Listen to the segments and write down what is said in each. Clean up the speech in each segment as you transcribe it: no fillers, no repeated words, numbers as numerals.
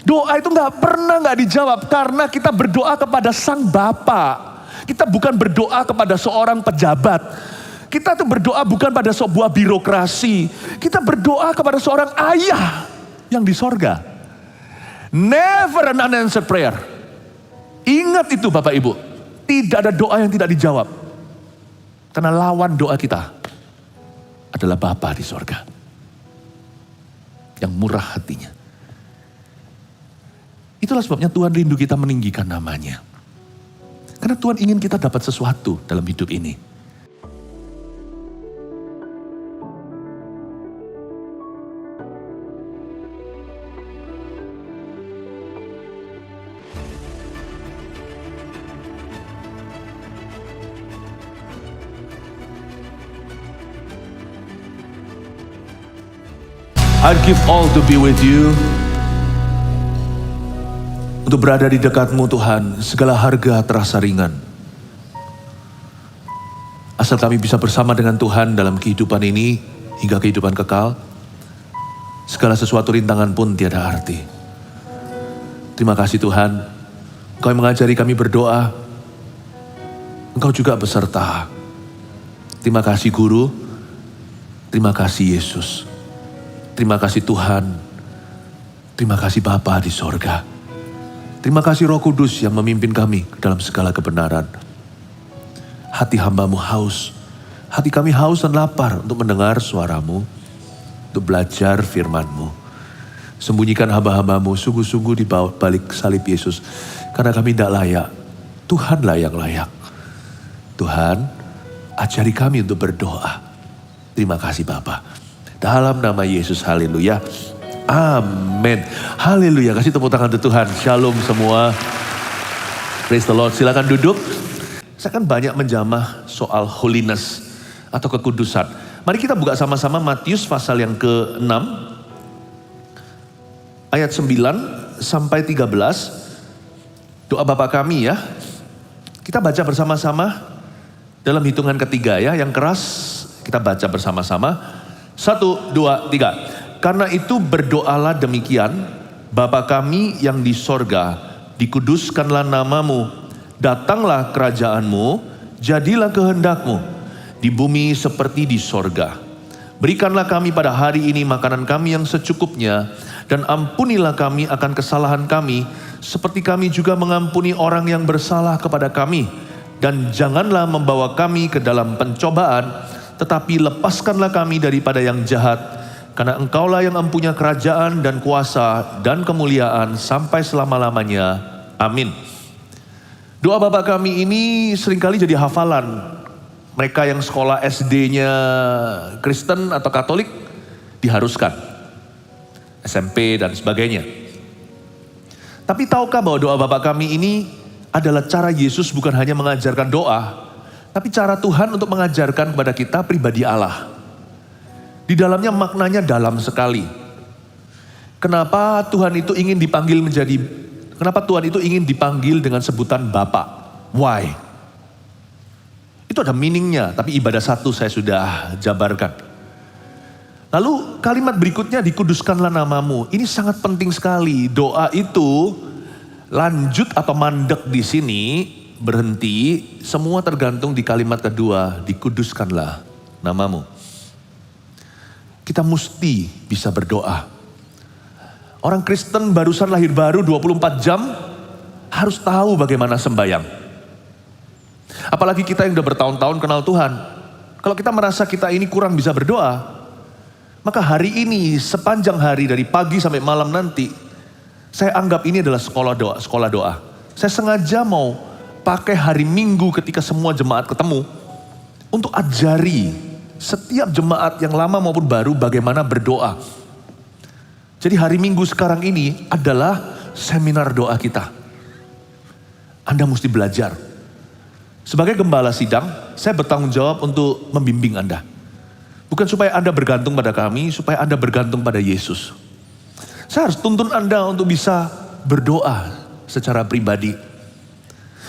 Doa itu nggak dijawab karena kita berdoa kepada Sang Bapa. Kita bukan berdoa kepada seorang pejabat. Kita tuh berdoa bukan pada sebuah birokrasi. Kita berdoa kepada seorang ayah yang di sorga. Never an unanswered prayer. Ingat itu Bapak Ibu. Tidak ada doa yang tidak dijawab. Karena lawan doa kita adalah Bapa di sorga. Yang murah hatinya. Itulah sebabnya Tuhan rindu kita meninggikan namanya. Karena Tuhan ingin kita dapat sesuatu dalam hidup ini. I'd give all to be with you. Untuk berada di dekatmu Tuhan, segala harga terasa ringan. Asal kami bisa bersama dengan Tuhan dalam kehidupan ini, hingga kehidupan kekal, segala sesuatu rintangan pun tiada arti. Terima kasih Tuhan, Engkau yang mengajari kami berdoa, Engkau juga beserta. Terima kasih Guru, terima kasih Yesus, terima kasih Tuhan, terima kasih Bapa di sorga. Terima kasih Roh Kudus yang memimpin kami dalam segala kebenaran. Hati hamba-Mu haus. Hati kami haus dan lapar untuk mendengar suara-Mu. Untuk belajar firman-Mu. Sembunyikan hamba-hamba-Mu sungguh-sungguh di balik salib Yesus. Karena kami tidak layak. Tuhanlah yang layak. Tuhan, ajari kami untuk berdoa. Terima kasih Bapa. Dalam nama Yesus, haleluya. Amin. Haleluya. Kasih tepuk tangan untuk Tuhan. Shalom semua. Praise the Lord. Silakan duduk. Saya kan banyak menjamah soal holiness atau kekudusan. Mari kita buka sama-sama Matius pasal yang ke-6. Ayat 9 sampai 13. Doa Bapa kami ya. Kita baca bersama-sama dalam hitungan ketiga ya. Yang keras kita baca bersama-sama. 1, 2, 3. Karena itu berdoalah demikian, Bapa kami yang di sorga, dikuduskanlah namamu, datanglah kerajaanmu, jadilah kehendakmu, di bumi seperti di sorga. Berikanlah kami pada hari ini makanan kami yang secukupnya, dan ampunilah kami akan kesalahan kami, seperti kami juga mengampuni orang yang bersalah kepada kami. Dan janganlah membawa kami ke dalam pencobaan, tetapi lepaskanlah kami daripada yang jahat. Karena Engkaulah yang mempunyai kerajaan dan kuasa dan kemuliaan sampai selama-lamanya. Amin. Doa Bapa kami ini seringkali jadi hafalan. Mereka yang sekolah SD-nya Kristen atau Katolik diharuskan. SMP dan sebagainya. Tapi tahukah bahwa doa Bapa kami ini adalah cara Yesus bukan hanya mengajarkan doa, tapi cara Tuhan untuk mengajarkan kepada kita pribadi Allah. Di dalamnya maknanya dalam sekali. Kenapa Tuhan itu ingin dipanggil dengan sebutan Bapa? Why? Itu ada meaningnya, tapi ibadah 1 saya sudah jabarkan. Lalu kalimat berikutnya, dikuduskanlah namamu. Ini sangat penting sekali. Doa itu lanjut atau mandek di sini, berhenti, semua tergantung di kalimat kedua, dikuduskanlah namamu. Kita mesti bisa berdoa. Orang Kristen barusan lahir baru 24 jam harus tahu bagaimana sembahyang. Apalagi kita yang udah bertahun-tahun kenal Tuhan. Kalau kita merasa kita ini kurang bisa berdoa, maka hari ini sepanjang hari dari pagi sampai malam nanti, saya anggap ini adalah sekolah doa. Saya sengaja mau pakai hari Minggu ketika semua jemaat ketemu untuk ajari setiap jemaat yang lama maupun baru bagaimana berdoa. Jadi hari Minggu sekarang ini adalah seminar doa kita. Anda mesti belajar. Sebagai gembala sidang, saya bertanggung jawab untuk membimbing Anda. Bukan supaya Anda bergantung pada kami, supaya Anda bergantung pada Yesus. Saya harus tuntun Anda untuk bisa berdoa secara pribadi.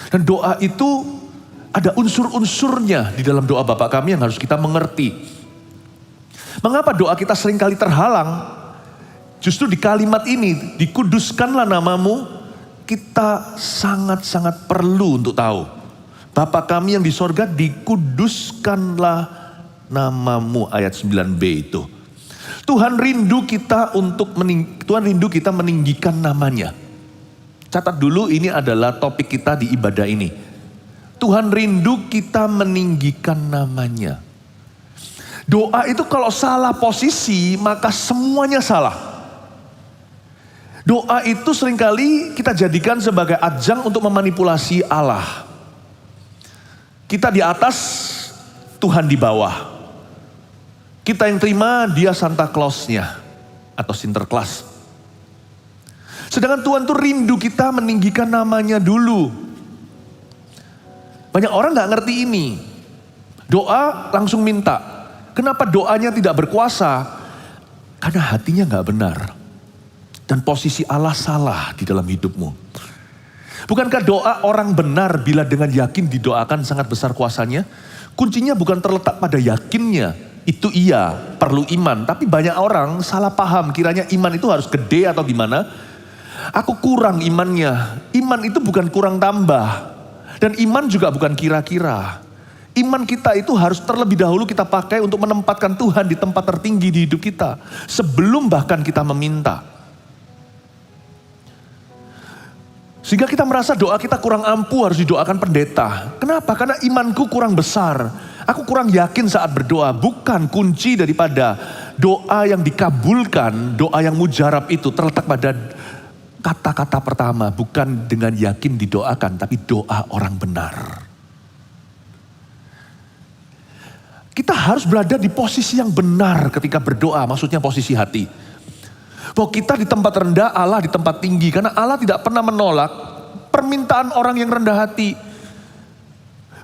Dan doa itu ada unsur-unsurnya di dalam doa Bapa kami yang harus kita mengerti. Mengapa doa kita seringkali terhalang? Justru di kalimat ini, dikuduskanlah namamu, kita sangat-sangat perlu untuk tahu. Bapa kami yang di sorga, dikuduskanlah namamu, ayat 9b itu. Tuhan rindu kita meninggikan namanya. Catat dulu, ini adalah topik kita di ibadah ini. Tuhan rindu kita meninggikan namanya. Doa itu kalau salah posisi, maka semuanya salah. Doa itu seringkali kita jadikan sebagai ajang untuk memanipulasi Allah. Kita di atas, Tuhan di bawah. Kita yang terima, dia Santa Claus-nya atau Sinterklas. Sedangkan Tuhan tuh rindu kita meninggikan namanya dulu. Banyak orang gak ngerti ini. Doa langsung minta. Kenapa doanya tidak berkuasa? Karena hatinya gak benar. Dan posisi Allah salah di dalam hidupmu. Bukankah doa orang benar bila dengan yakin didoakan sangat besar kuasanya? Kuncinya bukan terletak pada yakinnya. Itu iya, perlu iman. Tapi banyak orang salah paham, kiranya iman itu harus gede atau gimana. Aku kurang imannya. Iman itu bukan kurang tambah. Dan iman juga bukan kira-kira. Iman kita itu harus terlebih dahulu kita pakai untuk menempatkan Tuhan di tempat tertinggi di hidup kita. Sebelum bahkan kita meminta. Sehingga kita merasa doa kita kurang ampuh, harus didoakan pendeta. Kenapa? Karena imanku kurang besar. Aku kurang yakin saat berdoa. Bukan, kunci daripada doa yang dikabulkan, doa yang mujarab itu terletak pada kata-kata pertama. Bukan dengan yakin didoakan, tapi doa orang benar. Kita harus berada di posisi yang benar ketika berdoa, maksudnya posisi hati. Bahwa kita di tempat rendah, Allah di tempat tinggi. Karena Allah tidak pernah menolak permintaan orang yang rendah hati.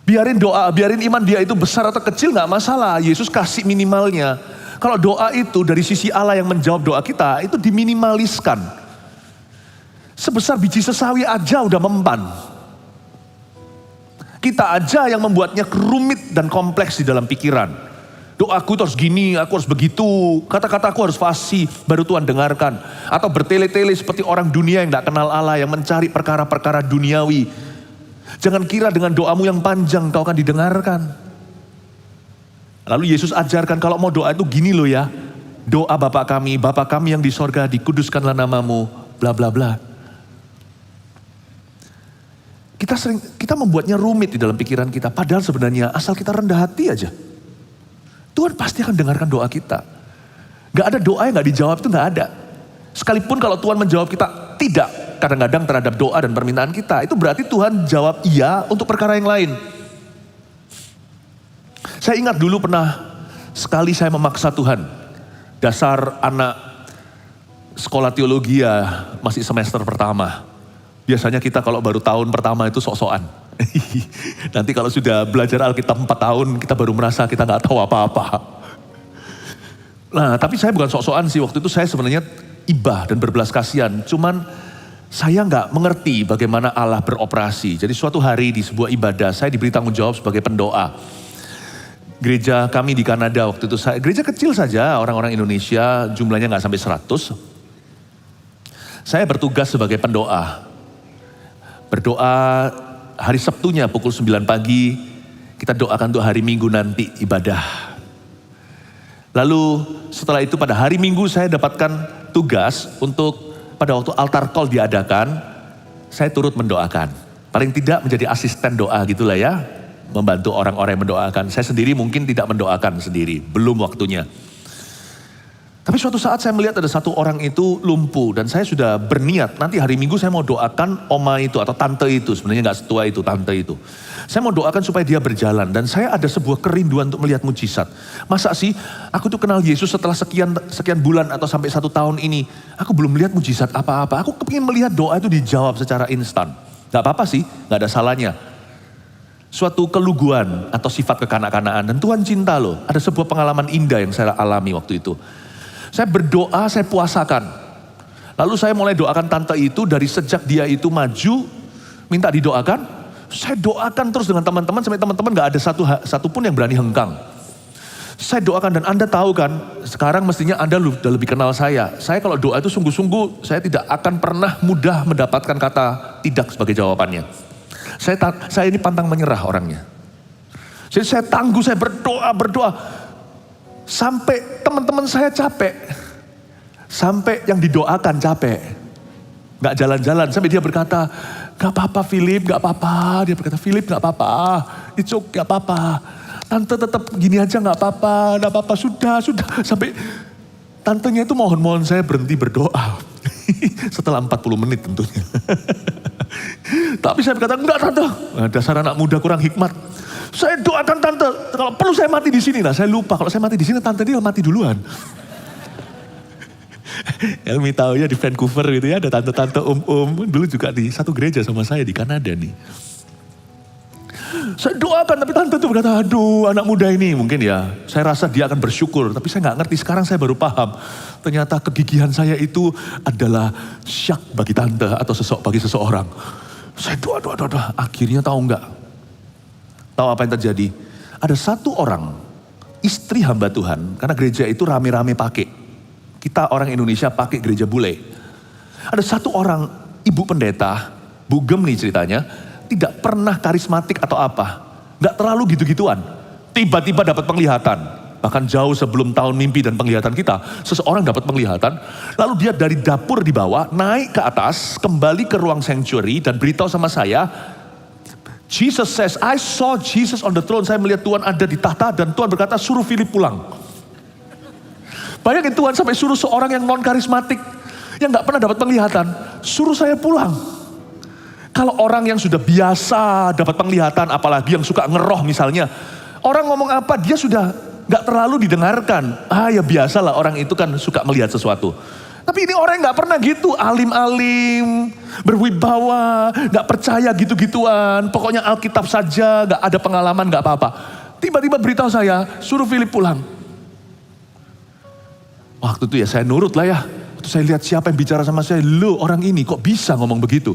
Biarin doa, biarin iman dia itu besar atau kecil gak masalah. Yesus kasih minimalnya. Kalau doa itu dari sisi Allah yang menjawab doa kita, itu diminimaliskan. Sebesar biji sesawi aja udah mempan. Kita aja yang membuatnya rumit dan kompleks di dalam pikiran. Doaku harus gini, aku harus begitu, kata-kataku harus fasih, baru Tuhan dengarkan. Atau bertele-tele seperti orang dunia yang gak kenal Allah, yang mencari perkara-perkara duniawi. Jangan kira dengan doamu yang panjang kau akan didengarkan. Lalu Yesus ajarkan kalau mau doa itu gini loh ya. Doa Bapa kami yang di sorga, dikuduskanlah namamu, bla bla bla. Kita membuatnya rumit di dalam pikiran kita, padahal sebenarnya asal kita rendah hati aja. Tuhan pasti akan dengarkan doa kita. Gak ada doa yang gak dijawab, itu gak ada. Sekalipun kalau Tuhan menjawab kita tidak, kadang-kadang terhadap doa dan permintaan kita, itu berarti Tuhan jawab iya untuk perkara yang lain. Saya ingat dulu pernah sekali saya memaksa Tuhan. Dasar anak sekolah teologi ya masih semester pertama. Biasanya kita kalau baru tahun pertama itu sok-sokan. Nanti kalau sudah belajar Alkitab 4 tahun, kita baru merasa kita gak tahu apa-apa. Nah, tapi saya bukan sok-sokan sih, waktu itu saya sebenarnya ibah dan berbelas kasihan. Cuman saya gak mengerti bagaimana Allah beroperasi. Jadi suatu hari di sebuah ibadah, saya diberi tanggung jawab sebagai pendoa. Gereja kami di Kanada waktu itu, gereja kecil saja, orang-orang Indonesia, jumlahnya gak sampai 100. Saya bertugas sebagai pendoa. Berdoa hari Sabtunya pukul 9 pagi, kita doakan untuk hari Minggu nanti ibadah. Lalu setelah itu pada hari Minggu saya dapatkan tugas untuk pada waktu altar call diadakan, saya turut mendoakan. Paling tidak menjadi asisten doa gitulah ya, membantu orang-orang yang mendoakan. Saya sendiri mungkin tidak mendoakan sendiri, belum waktunya. Tapi suatu saat saya melihat ada satu orang itu lumpuh dan saya sudah berniat nanti hari Minggu saya mau doakan oma itu atau tante itu, sebenarnya gak setua itu, tante itu. Saya mau doakan supaya dia berjalan dan saya ada sebuah kerinduan untuk melihat mujizat. Masa sih aku tuh kenal Yesus setelah sekian bulan atau sampai 1 tahun ini, aku belum melihat mujizat apa-apa. Aku kepingin melihat doa itu dijawab secara instan. Gak apa-apa sih, gak ada salahnya. Suatu keluguan atau sifat kekanak-kanakan dan Tuhan cinta loh. Ada sebuah pengalaman indah yang saya alami waktu itu. Saya berdoa, saya puasakan. Lalu saya mulai doakan tante itu dari sejak dia itu maju, minta didoakan. Saya doakan terus dengan teman-teman, sampai teman-teman gak ada satu pun yang berani hengkang. Saya doakan dan Anda tahu kan, sekarang mestinya Anda udah lebih kenal saya. Saya kalau doa itu sungguh-sungguh, saya tidak akan pernah mudah mendapatkan kata tidak sebagai jawabannya. Saya ini pantang menyerah orangnya. Jadi saya tangguh, saya berdoa. Sampai teman-teman saya capek. Sampai yang didoakan capek. Gak jalan-jalan, sampai dia berkata, gak apa-apa Philip, gak apa-apa. Dia berkata, Philip gak apa-apa, it's okay, gak apa-apa. Tante tetap gini aja gak apa-apa, gak apa-apa, sudah. Sampai tantenya itu mohon saya berhenti berdoa. Setelah 40 menit tentunya. Tapi saya berkata, enggak tante, dasar anak muda kurang hikmat. Saya doakan tante, kalau perlu saya mati di sini lah. Saya lupa, kalau saya mati di sini tante dia mati duluan. Elmi tahu ya di Vancouver gitu ya, ada tante-tante dulu juga di satu gereja sama saya di Kanada nih. Saya doakan tapi tante tuh berkata, aduh anak muda ini mungkin ya, saya rasa dia akan bersyukur. Tapi saya gak ngerti, sekarang saya baru paham. Ternyata kegigihan saya itu adalah syak bagi tante atau bagi seseorang. Saya doa. Akhirnya tahu gak? Tahu apa yang terjadi? Ada satu orang, istri hamba Tuhan, karena gereja itu rame-rame pakai. Kita orang Indonesia pakai gereja bule. Ada satu orang ibu pendeta, Bu Gem nih ceritanya, tidak pernah karismatik atau apa. Gak terlalu gitu-gituan. Tiba-tiba dapat penglihatan. Bahkan jauh sebelum tahun mimpi dan penglihatan kita. Seseorang dapat penglihatan. Lalu dia dari dapur di bawah naik ke atas. Kembali ke ruang sanctuary dan beritahu sama saya. Jesus says, I saw Jesus on the throne. Saya melihat Tuhan ada di tahta dan Tuhan berkata suruh Philip pulang. Bayangin Tuhan sampai suruh seorang yang non karismatik. Yang gak pernah dapat penglihatan. Suruh saya pulang. Kalau orang yang sudah biasa dapat penglihatan, apalagi yang suka ngeroh misalnya. Orang ngomong apa, dia sudah gak terlalu didengarkan. Ya biasalah orang itu kan suka melihat sesuatu. Tapi ini orang yang gak pernah gitu, alim-alim, berwibawa, gak percaya gitu-gituan. Pokoknya Alkitab saja, gak ada pengalaman, gak apa-apa. Tiba-tiba beritahu saya, suruh Philip pulang. Waktu itu ya saya nurut lah ya. Waktu saya lihat siapa yang bicara sama saya, loh orang ini kok bisa ngomong begitu.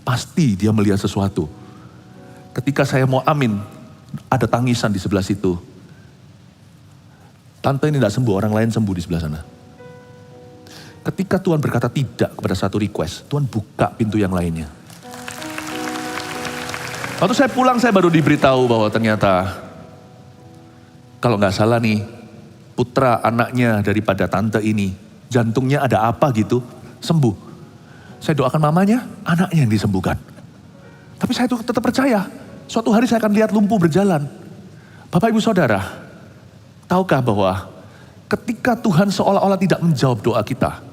Pasti dia melihat sesuatu. Ketika saya mau amin, ada tangisan di sebelah situ. Tante ini tidak sembuh, orang lain sembuh di sebelah sana. Ketika Tuhan berkata tidak kepada satu request, Tuhan buka pintu yang lainnya. Waktu saya pulang, saya baru diberitahu bahwa ternyata, kalau nggak salah nih, putra anaknya daripada tante ini, jantungnya ada apa gitu, sembuh. Saya doakan mamanya, anaknya yang disembuhkan. Tapi saya tetap percaya, suatu hari saya akan lihat lumpuh berjalan. Bapak ibu saudara, tahukah bahwa ketika Tuhan seolah-olah tidak menjawab doa kita,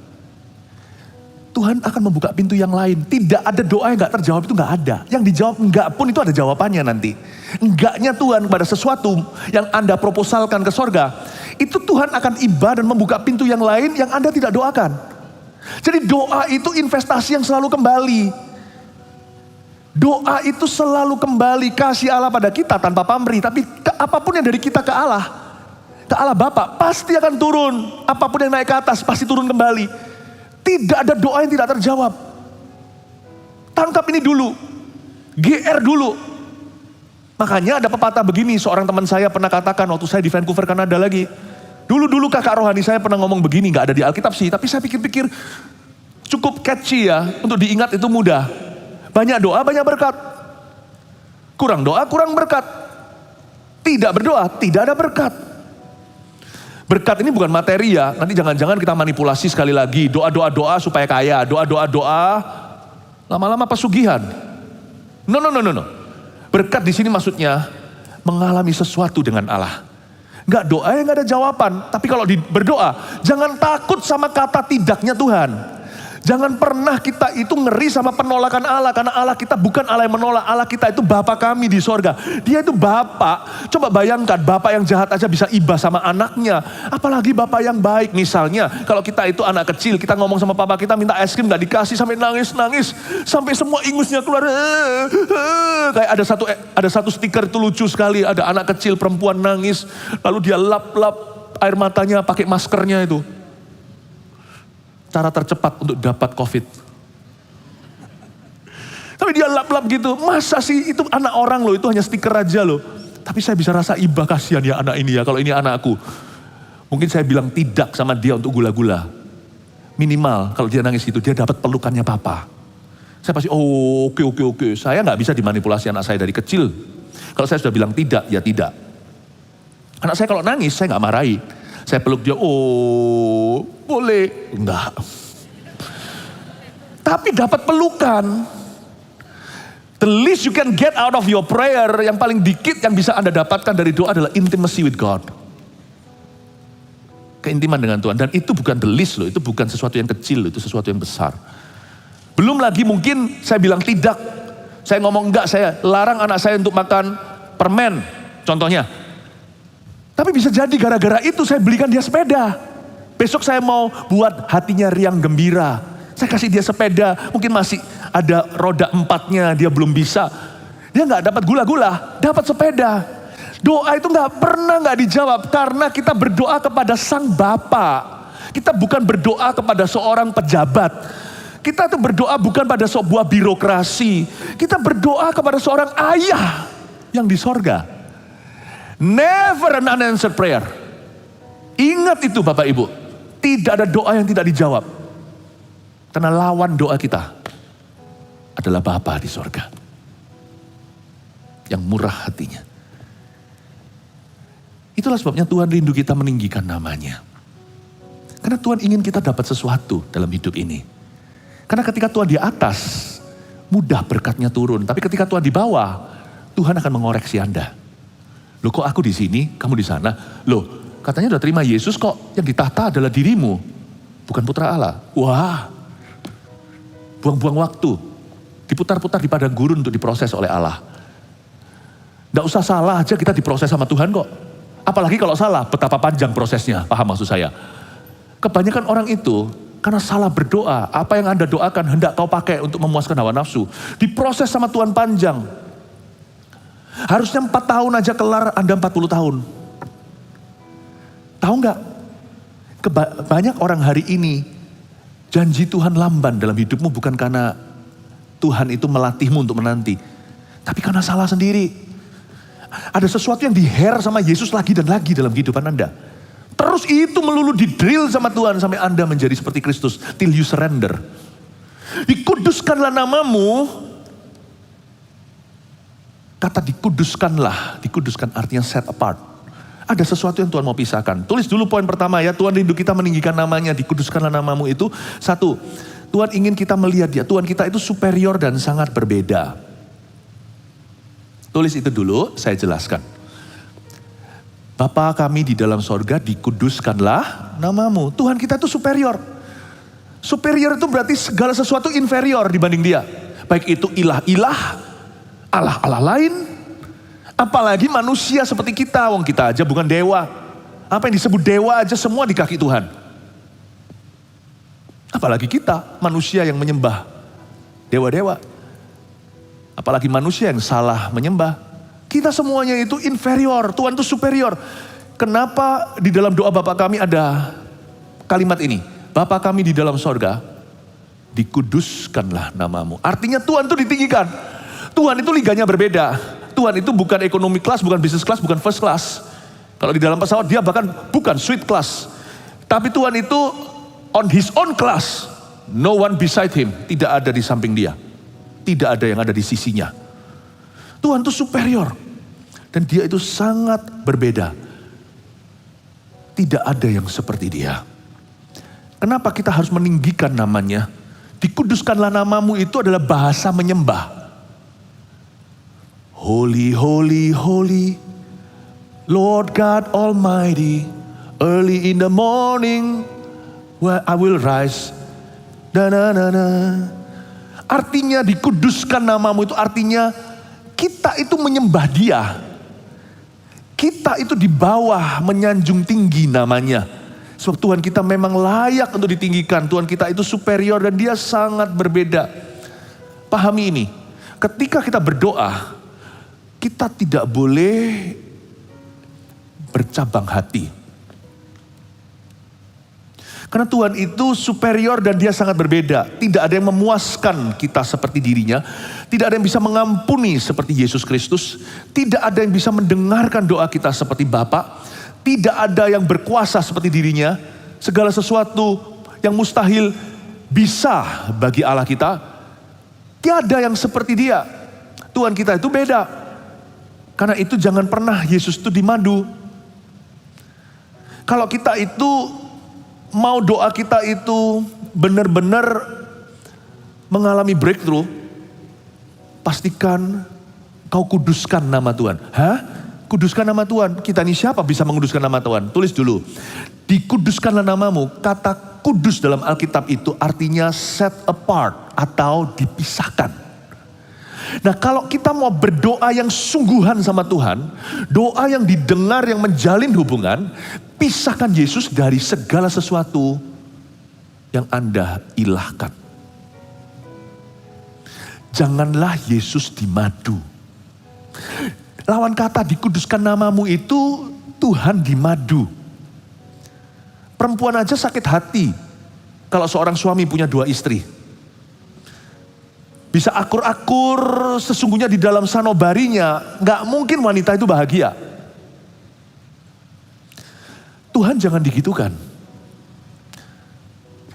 Tuhan akan membuka pintu yang lain. Tidak ada doa yang gak terjawab, itu gak ada. Yang dijawab enggak pun itu ada jawabannya nanti. Enggaknya Tuhan pada sesuatu yang Anda proposalkan ke sorga, itu Tuhan akan iba dan membuka pintu yang lain yang Anda tidak doakan. Jadi doa itu investasi yang selalu kembali. Doa itu selalu kembali, kasih Allah pada kita tanpa pamrih. Tapi apapun yang dari kita ke Allah Bapa pasti akan turun. Apapun yang naik ke atas pasti turun kembali. Tidak ada doa yang tidak terjawab. Tangkap ini dulu, GR dulu. Makanya ada pepatah begini, seorang teman saya pernah katakan waktu saya di Vancouver, Kanada lagi. Dulu kakak rohani saya pernah ngomong begini, gak ada di Alkitab sih, tapi saya pikir-pikir cukup catchy ya, untuk diingat itu mudah. Banyak doa, banyak berkat. Kurang doa, kurang berkat. Tidak berdoa, tidak ada berkat. Berkat ini bukan materi ya, nanti jangan-jangan kita manipulasi sekali lagi. Doa supaya kaya, doa, lama-lama pesugihan. No. Berkat di sini maksudnya mengalami sesuatu dengan Allah. Gak doa yang gak ada jawaban. Tapi kalau berdoa, jangan takut sama kata tidaknya Tuhan. Jangan pernah kita itu ngeri sama penolakan Allah. Karena Allah kita bukan Allah yang menolak. Allah kita itu Bapa kami di sorga. Dia itu Bapa. Coba bayangkan Bapa yang jahat aja bisa iba sama anaknya. Apalagi Bapa yang baik. Misalnya kalau kita itu anak kecil. Kita ngomong sama papa kita minta es krim gak dikasih. Sampai nangis. Sampai semua ingusnya keluar. Kayak ada satu stiker itu lucu sekali. Ada anak kecil perempuan nangis. Lalu dia lap-lap air matanya pakai maskernya itu. Cara tercepat untuk dapat COVID. Tapi dia lap-lap gitu. Masa sih itu anak orang loh, itu hanya stiker aja loh. Tapi saya bisa rasa iba, kasihan ya anak ini ya, kalau ini anakku. Mungkin saya bilang tidak sama dia untuk gula-gula. Minimal kalau dia nangis itu, dia dapat pelukannya papa. Saya pasti, oke. Saya nggak bisa dimanipulasi anak saya dari kecil. Kalau saya sudah bilang tidak, ya tidak. Anak saya kalau nangis, saya nggak marahi. Saya peluk dia, boleh. Enggak. Tapi dapat pelukan. The least you can get out of your prayer, yang paling dikit yang bisa Anda dapatkan dari doa adalah intimacy with God. Keintiman dengan Tuhan. Dan itu bukan the least loh, itu bukan sesuatu yang kecil loh, itu sesuatu yang besar. Belum lagi mungkin saya bilang tidak. Saya ngomong enggak, saya larang anak saya untuk makan permen, contohnya. Tapi bisa jadi gara-gara itu saya belikan dia sepeda. Besok saya mau buat hatinya riang gembira. Saya kasih dia sepeda, mungkin masih ada roda 4-nya, dia belum bisa. Dia nggak dapat gula-gula, dapat sepeda. Doa itu nggak dijawab karena kita berdoa kepada Sang Bapa. Kita bukan berdoa kepada seorang pejabat. Kita itu berdoa bukan pada sebuah birokrasi. Kita berdoa kepada seorang ayah yang di sorga. Never an unanswered prayer. Ingat itu Bapak Ibu. Tidak ada doa yang tidak dijawab. Karena lawan doa kita adalah Bapa di sorga. Yang murah hatinya. Itulah sebabnya Tuhan rindu kita meninggikan namanya. Karena Tuhan ingin kita dapat sesuatu dalam hidup ini. Karena ketika Tuhan di atas, mudah berkatnya turun. Tapi ketika Tuhan di bawah, Tuhan akan mengoreksi Anda. Loh kok aku di sini, kamu di sana? Loh katanya udah terima Yesus kok, yang ditata adalah dirimu. Bukan putra Allah. Wah. Buang-buang waktu, diputar-putar di padang gurun untuk diproses oleh Allah. Nggak usah salah aja kita diproses sama Tuhan kok. Apalagi kalau salah, betapa panjang prosesnya, paham maksud saya. Kebanyakan orang itu, karena salah berdoa, apa yang Anda doakan hendak kau pakai untuk memuaskan hawa nafsu. Diproses sama Tuhan panjang. Harusnya 4 tahun aja kelar, Anda 40 tahun. Tahu nggak? Banyak orang hari ini, janji Tuhan lamban dalam hidupmu bukan karena Tuhan itu melatihmu untuk menanti. Tapi karena salah sendiri. Ada sesuatu yang di-hair sama Yesus lagi dan lagi dalam kehidupan Anda. Terus itu melulu di-drill sama Tuhan sampai Anda menjadi seperti Kristus. Till you surrender. Dikuduskanlah namamu. Kata dikuduskan artinya set apart. Ada sesuatu yang Tuhan mau pisahkan. Tulis dulu poin pertama ya, Tuhan rindu kita meninggikan namanya, dikuduskanlah namamu itu. 1, Tuhan ingin kita melihat dia, Tuhan kita itu superior dan sangat berbeda. Tulis itu dulu, saya jelaskan. Bapa kami di dalam sorga, dikuduskanlah namamu. Tuhan kita itu superior. Superior itu berarti segala sesuatu inferior dibanding dia. Baik itu ilah-ilah, Allah-Allah lain, apalagi manusia seperti kita, wong kita aja bukan dewa. Apa yang disebut dewa aja semua di kaki Tuhan. Apalagi kita, manusia yang menyembah dewa-dewa. Apalagi manusia yang salah menyembah. Kita semuanya itu inferior, Tuhan itu superior. Kenapa di dalam doa Bapa kami ada kalimat ini? Bapa kami di dalam sorga, dikuduskanlah namamu. Artinya Tuhan itu ditinggikan. Tuhan itu liganya berbeda. Tuhan itu bukan ekonomi kelas, bukan business class, bukan first class. Kalau di dalam pesawat dia bahkan bukan suite class. Tapi Tuhan itu on his own class. No one beside him. Tidak ada di samping dia. Tidak ada yang ada di sisinya. Tuhan itu superior. Dan dia itu sangat berbeda. Tidak ada yang seperti dia. Kenapa kita harus meninggikan namanya? Dikuduskanlah namamu itu adalah bahasa menyembah. Holy, holy, holy, Lord God Almighty, early in the morning, where I will rise. Artinya dikuduskan namamu itu artinya kita itu menyembah dia. Kita itu di bawah menyanjung tinggi namanya. Sebab Tuhan kita memang layak untuk ditinggikan. Tuhan kita itu superior dan dia sangat berbeda. Pahami ini, ketika kita berdoa, kita tidak boleh bercabang hati. Karena Tuhan itu superior dan dia sangat berbeda. Tidak ada yang memuaskan kita seperti dirinya. Tidak ada yang bisa mengampuni seperti Yesus Kristus. Tidak ada yang bisa mendengarkan doa kita seperti Bapa. Tidak ada yang berkuasa seperti dirinya. Segala sesuatu yang mustahil bisa bagi Allah kita. Tiada yang seperti dia. Tuhan kita itu beda. Karena itu jangan pernah Yesus itu dimadu. Kalau kita itu mau doa kita itu benar-benar mengalami breakthrough, pastikan kau kuduskan nama Tuhan. Hah? Kuduskan nama Tuhan? Kita ini siapa bisa menguduskan nama Tuhan? Tulis dulu. Dikuduskanlah namamu. Kata kudus dalam Alkitab itu artinya set apart atau dipisahkan. Nah, kalau kita mau berdoa yang sungguhan sama Tuhan, doa yang didengar, yang menjalin hubungan, pisahkan Yesus dari segala sesuatu yang Anda ilahkan. Janganlah Yesus dimadu. Lawan kata dikuduskan namamu itu Tuhan dimadu. Perempuan aja sakit hati kalau seorang suami punya 2 istri. Bisa akur-akur sesungguhnya di dalam sanubarinya, gak mungkin wanita itu bahagia. Tuhan jangan digitukan.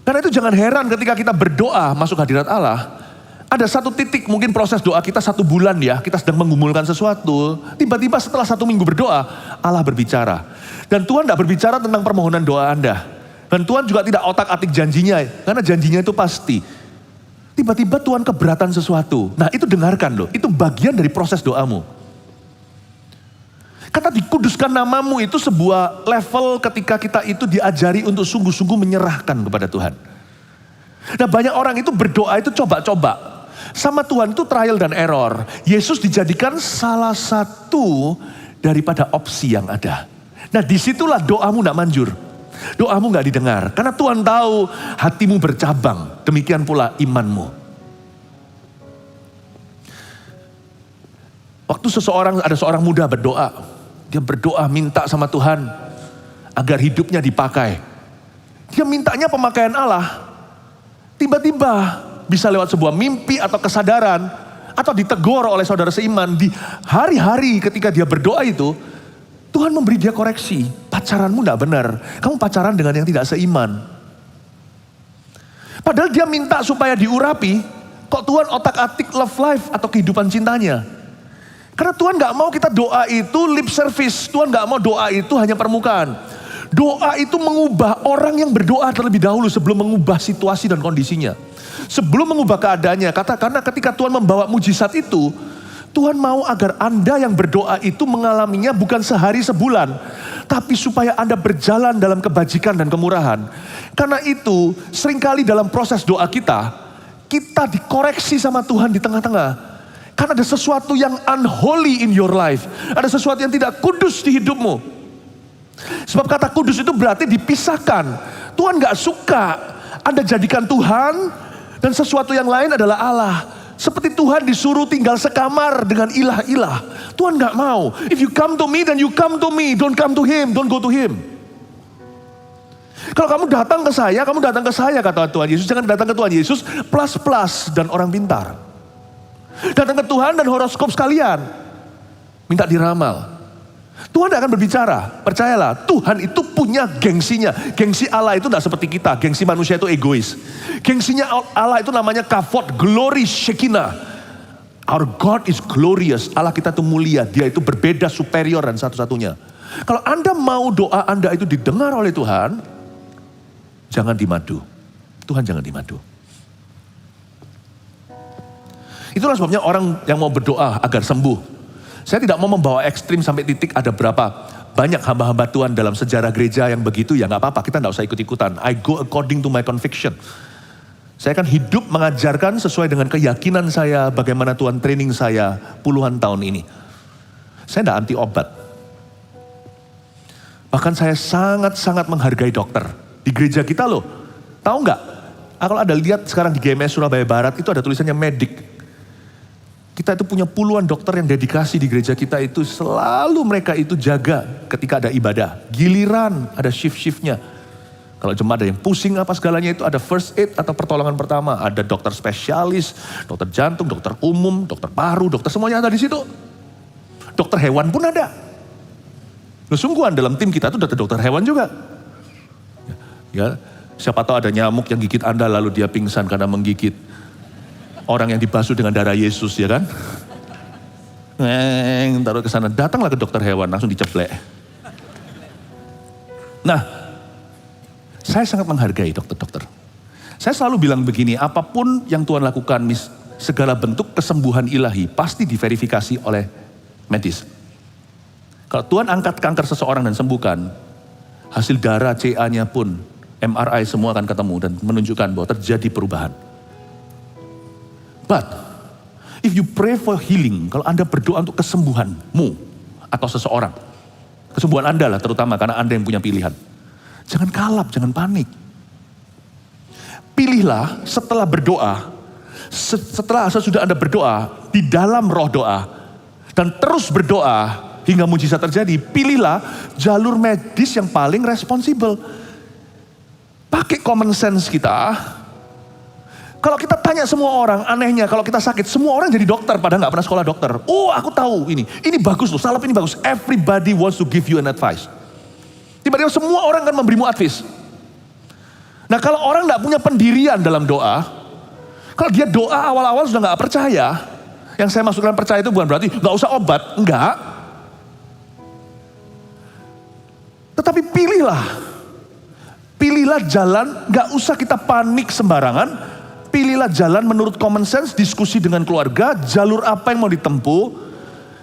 Karena itu jangan heran ketika kita berdoa masuk hadirat Allah. Ada satu titik mungkin proses doa kita 1 bulan ya. Kita sedang menggumulkan sesuatu. Tiba-tiba setelah 1 minggu berdoa, Allah berbicara. Dan Tuhan tidak berbicara tentang permohonan doa Anda. Dan Tuhan juga tidak otak-atik janjinya. Karena janjinya itu pasti. Tiba-tiba Tuhan keberatan sesuatu. Nah itu dengarkan loh. Itu bagian dari proses doamu. Kata dikuduskan namamu itu sebuah level ketika kita itu diajari untuk sungguh-sungguh menyerahkan kepada Tuhan. Nah banyak orang itu berdoa itu coba-coba. Sama Tuhan itu trial dan error. Yesus dijadikan salah satu daripada opsi yang ada. Nah disitulah doamu tidak manjur. Doamu gak didengar. Karena Tuhan tahu hatimu bercabang. Demikian pula imanmu. Waktu ada seorang muda berdoa. Dia berdoa minta sama Tuhan. Agar hidupnya dipakai. Dia mintanya pemakaian Allah. Tiba-tiba bisa lewat sebuah mimpi atau kesadaran. Atau ditegur oleh saudara seiman. Di hari-hari ketika dia berdoa itu. Tuhan memberi dia koreksi, pacaranmu tidak benar. Kamu pacaran dengan yang tidak seiman. Padahal dia minta supaya diurapi, kok Tuhan otak-atik love life atau kehidupan cintanya. Karena Tuhan gak mau kita doa itu lip service, Tuhan gak mau doa itu hanya permukaan. Doa itu mengubah orang yang berdoa terlebih dahulu sebelum mengubah situasi dan kondisinya. Sebelum mengubah keadaannya, karena ketika Tuhan membawa mujizat itu, Tuhan mau agar Anda yang berdoa itu mengalaminya bukan sehari sebulan. Tapi supaya Anda berjalan dalam kebajikan dan kemurahan. Karena itu seringkali dalam proses doa kita dikoreksi sama Tuhan di tengah-tengah. Karena ada sesuatu yang unholy in your life. Ada sesuatu yang tidak kudus di hidupmu. Sebab kata kudus itu berarti dipisahkan. Tuhan gak suka Anda jadikan Tuhan dan sesuatu yang lain adalah Allah. Seperti Tuhan disuruh tinggal sekamar dengan ilah-ilah. Tuhan gak mau. If you come to me, then you come to me. Don't come to him, don't go to him. Kalau kamu datang ke saya kata Tuhan Yesus. Jangan datang ke Tuhan Yesus plus-plus dan orang pintar. Datang ke Tuhan dan horoskop sekalian. Minta diramal. Tuhan tidak akan berbicara. Percayalah, Tuhan itu punya gengsinya. Gengsi Allah itu tidak seperti kita. Gengsi manusia itu egois. Gengsinya Allah itu namanya kavod, glory, shekinah. Our God is glorious. Allah kita itu mulia. Dia itu berbeda, superior dan satu-satunya. Kalau Anda mau doa Anda itu didengar oleh Tuhan, jangan dimadu. Tuhan jangan dimadu. Itulah sebabnya orang yang mau berdoa agar sembuh. Saya tidak mau membawa ekstrim sampai titik ada berapa banyak hamba-hamba Tuhan dalam sejarah gereja yang begitu, ya gak apa-apa, kita gak usah ikut-ikutan. I go according to my conviction. Saya akan hidup mengajarkan sesuai dengan keyakinan saya, bagaimana Tuhan training saya puluhan tahun ini. Saya tidak anti obat. Bahkan saya sangat-sangat menghargai dokter. Di gereja kita loh, tahu gak? Kalau ada lihat sekarang di GMS Surabaya Barat itu ada tulisannya medik. Kita itu punya puluhan dokter yang dedikasi di gereja kita itu selalu mereka itu jaga ketika ada ibadah. Giliran ada shift-shiftnya. Kalau jemaat ada yang pusing apa segalanya itu ada first aid atau pertolongan pertama. Ada dokter spesialis, dokter jantung, dokter umum, dokter paru, dokter semuanya ada di situ. Dokter hewan pun ada. Sungguhan dalam tim kita itu ada dokter hewan juga. Ya, siapa tahu ada nyamuk yang gigit Anda lalu dia pingsan karena menggigit orang yang dibasuh dengan darah Yesus, ya kan? Taruh ke sana, datanglah ke dokter hewan, langsung diceplek. Nah, saya sangat menghargai dokter-dokter. Saya selalu bilang begini, apapun yang Tuhan lakukan, segala bentuk kesembuhan ilahi pasti diverifikasi oleh medis. Kalau Tuhan angkat kanker seseorang dan sembuhkan, hasil darah CA-nya pun, MRI semua akan ketemu dan menunjukkan bahwa terjadi perubahan. But, if you pray for healing, kalau Anda berdoa untuk kesembuhanmu atau seseorang, kesembuhan Anda lah terutama karena Anda yang punya pilihan. Jangan kalap, jangan panik. Pilihlah setelah berdoa, setelah sudah Anda berdoa, di dalam roh doa, dan terus berdoa hingga mujizat terjadi, pilihlah jalur medis yang paling responsibel. Pakai common sense kita. Kalau kita tanya semua orang, anehnya kalau kita sakit, semua orang jadi dokter padahal gak pernah sekolah dokter. Oh, aku tahu ini bagus loh, salep ini bagus. Everybody wants to give you an advice. Tiba-tiba semua orang kan memberimu advice. Nah, kalau orang gak punya pendirian dalam doa, kalau dia doa awal-awal sudah gak percaya, yang saya maksudkan percaya itu bukan berarti gak usah obat, enggak. Tetapi pilihlah jalan, gak usah kita panik sembarangan, pilihlah jalan menurut common sense, diskusi dengan keluarga, jalur apa yang mau ditempuh.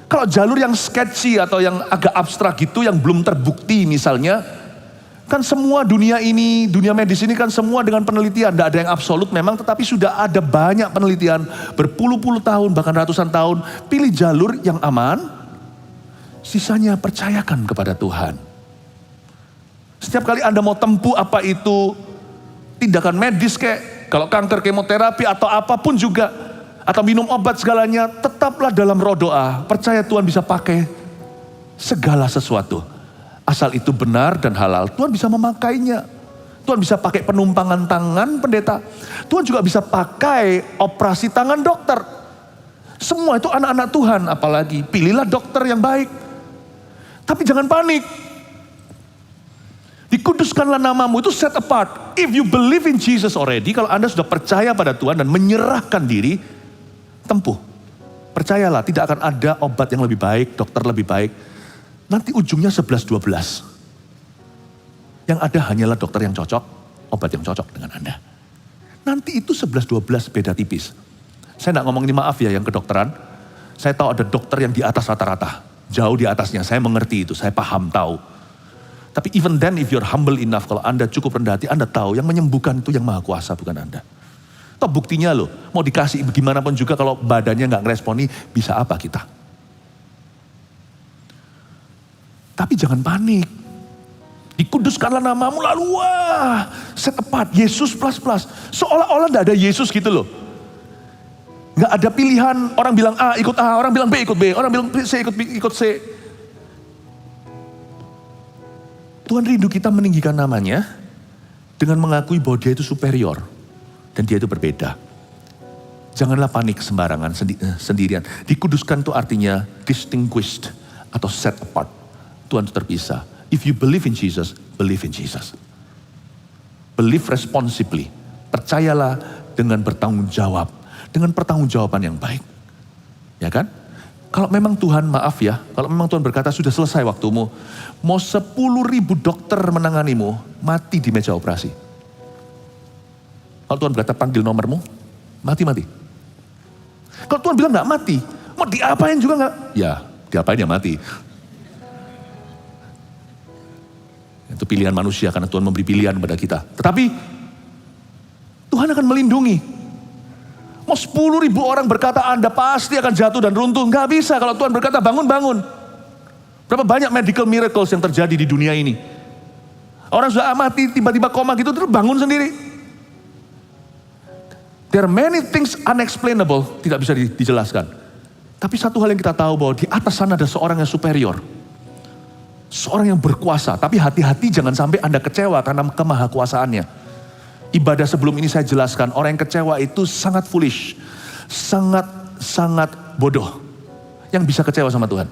Kalau jalur yang sketchy atau yang agak abstrak gitu, yang belum terbukti misalnya, kan semua dunia ini, dunia medis ini kan semua dengan penelitian, tidak ada yang absolut memang, tetapi sudah ada banyak penelitian, berpuluh-puluh tahun, bahkan ratusan tahun. Pilih jalur yang aman, sisanya percayakan kepada Tuhan. Setiap kali Anda mau tempuh apa itu, tindakan medis kayak, kalau kanker kemoterapi atau apapun juga, atau minum obat segalanya, tetaplah dalam roh doa. Percaya Tuhan bisa pakai segala sesuatu. Asal itu benar dan halal, Tuhan bisa memakainya. Tuhan bisa pakai penumpangan tangan pendeta. Tuhan juga bisa pakai operasi tangan dokter. Semua itu anak-anak Tuhan, apalagi pilihlah dokter yang baik. Tapi jangan panik. Dikuduskanlah namamu, itu set apart. If you believe in Jesus already, kalau Anda sudah percaya pada Tuhan dan menyerahkan diri, tempuh. Percayalah, tidak akan ada obat yang lebih baik, dokter lebih baik. Nanti ujungnya 11-12. Yang ada hanyalah dokter yang cocok, obat yang cocok dengan Anda. Nanti itu 11-12 beda tipis. Saya tidak ngomong ini maaf ya yang kedokteran. Saya tahu ada dokter yang di atas rata-rata. Jauh di atasnya, saya mengerti itu, saya paham, tahu. Tapi even then if you're humble enough, kalau Anda cukup rendah hati, Anda tahu yang menyembuhkan itu yang maha kuasa, bukan Anda. Toh buktinya loh, mau dikasih bagaimanapun juga kalau badannya gak ngeresponi, bisa apa kita? Tapi jangan panik. Dikuduskanlah namamu lalu wah, set apart, Yesus plus. Seolah-olah gak ada Yesus gitu loh. Gak ada pilihan, orang bilang A ikut A, orang bilang B ikut B, orang bilang C ikut C. Tuhan rindu kita meninggikan namanya dengan mengakui bahwa dia itu superior. Dan dia itu berbeda. Janganlah panik sembarangan sendirian. Dikuduskan itu artinya distinguished atau set apart. Tuhan itu terpisah. If you believe in Jesus, believe in Jesus. Believe responsibly. Percayalah dengan bertanggung jawab. Dengan pertanggungjawaban yang baik. Ya kan? Kalau memang Tuhan, maaf ya, kalau memang Tuhan berkata sudah selesai waktumu, mau 10.000 dokter menanganimu, mati di meja operasi. Kalau Tuhan berkata panggil nomormu, mati. Kalau Tuhan bilang gak mati, mau diapain juga gak? Ya, diapain ya mati. Itu pilihan manusia karena Tuhan memberi pilihan kepada kita. Tetapi Tuhan akan melindungi. Mau 10.000 orang berkata Anda pasti akan jatuh dan runtuh. Gak bisa kalau Tuhan berkata bangun. Berapa banyak medical miracles yang terjadi di dunia ini. Orang sudah mati tiba-tiba koma gitu terus bangun sendiri. There are many things unexplainable, tidak bisa dijelaskan. Tapi satu hal yang kita tahu bahwa di atas sana ada seorang yang superior. Seorang yang berkuasa, tapi hati-hati jangan sampai Anda kecewa karena kemahakuasaannya. Ibadah sebelum ini saya jelaskan, orang yang kecewa itu sangat foolish, sangat bodoh. Yang bisa kecewa sama Tuhan.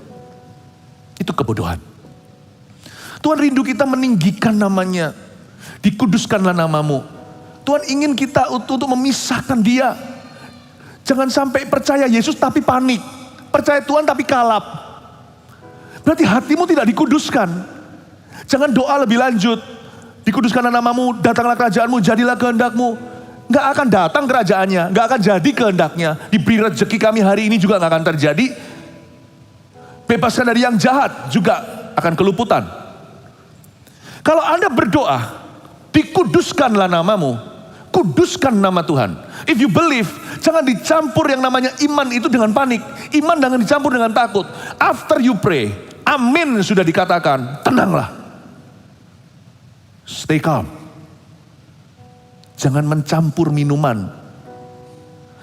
Itu kebodohan. Tuhan rindu kita meninggikan namanya. Dikuduskanlah namamu. Tuhan ingin kita untuk memisahkan dia. Jangan sampai percaya Yesus tapi panik. Percaya Tuhan tapi kalap. Berarti hatimu tidak dikuduskan. Jangan doa lebih lanjut. Dikuduskanlah namamu, datanglah kerajaanmu, jadilah kehendakmu. Gak akan datang kerajaannya, gak akan jadi kehendaknya. Diberi rezeki kami hari ini juga gak akan terjadi. Bebaskan dari yang jahat juga akan keluputan. Kalau Anda berdoa, dikuduskanlah namamu, kuduskan nama Tuhan. If you believe, jangan dicampur yang namanya iman itu dengan panik. Iman jangan dicampur dengan takut. After you pray, amin sudah dikatakan, tenanglah. Stay calm. Jangan mencampur minuman.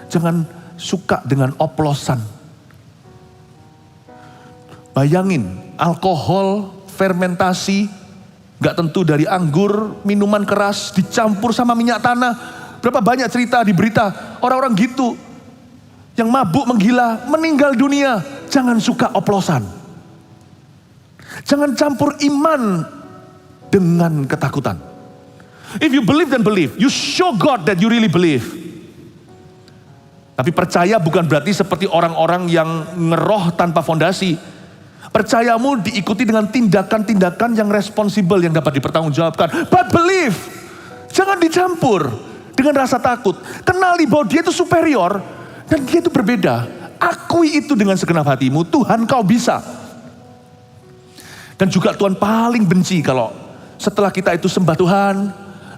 Jangan suka dengan oplosan. Bayangin, alkohol, fermentasi, gak tentu dari anggur, minuman keras, dicampur sama minyak tanah. Berapa banyak cerita di berita, orang-orang gitu, yang mabuk menggila, meninggal dunia. Jangan suka oplosan. Jangan campur iman dengan ketakutan. If you believe then believe, you show God that you really believe. Tapi percaya bukan berarti seperti orang-orang yang ngeroh tanpa fondasi. Percayamu diikuti dengan tindakan-tindakan yang responsibel yang dapat dipertanggungjawabkan. But believe, jangan dicampur dengan rasa takut. Kenali bahwa dia itu superior dan dia itu berbeda. Akui itu dengan segenap hatimu, Tuhan kau bisa. Dan juga Tuhan paling benci kalau setelah kita itu sembah Tuhan,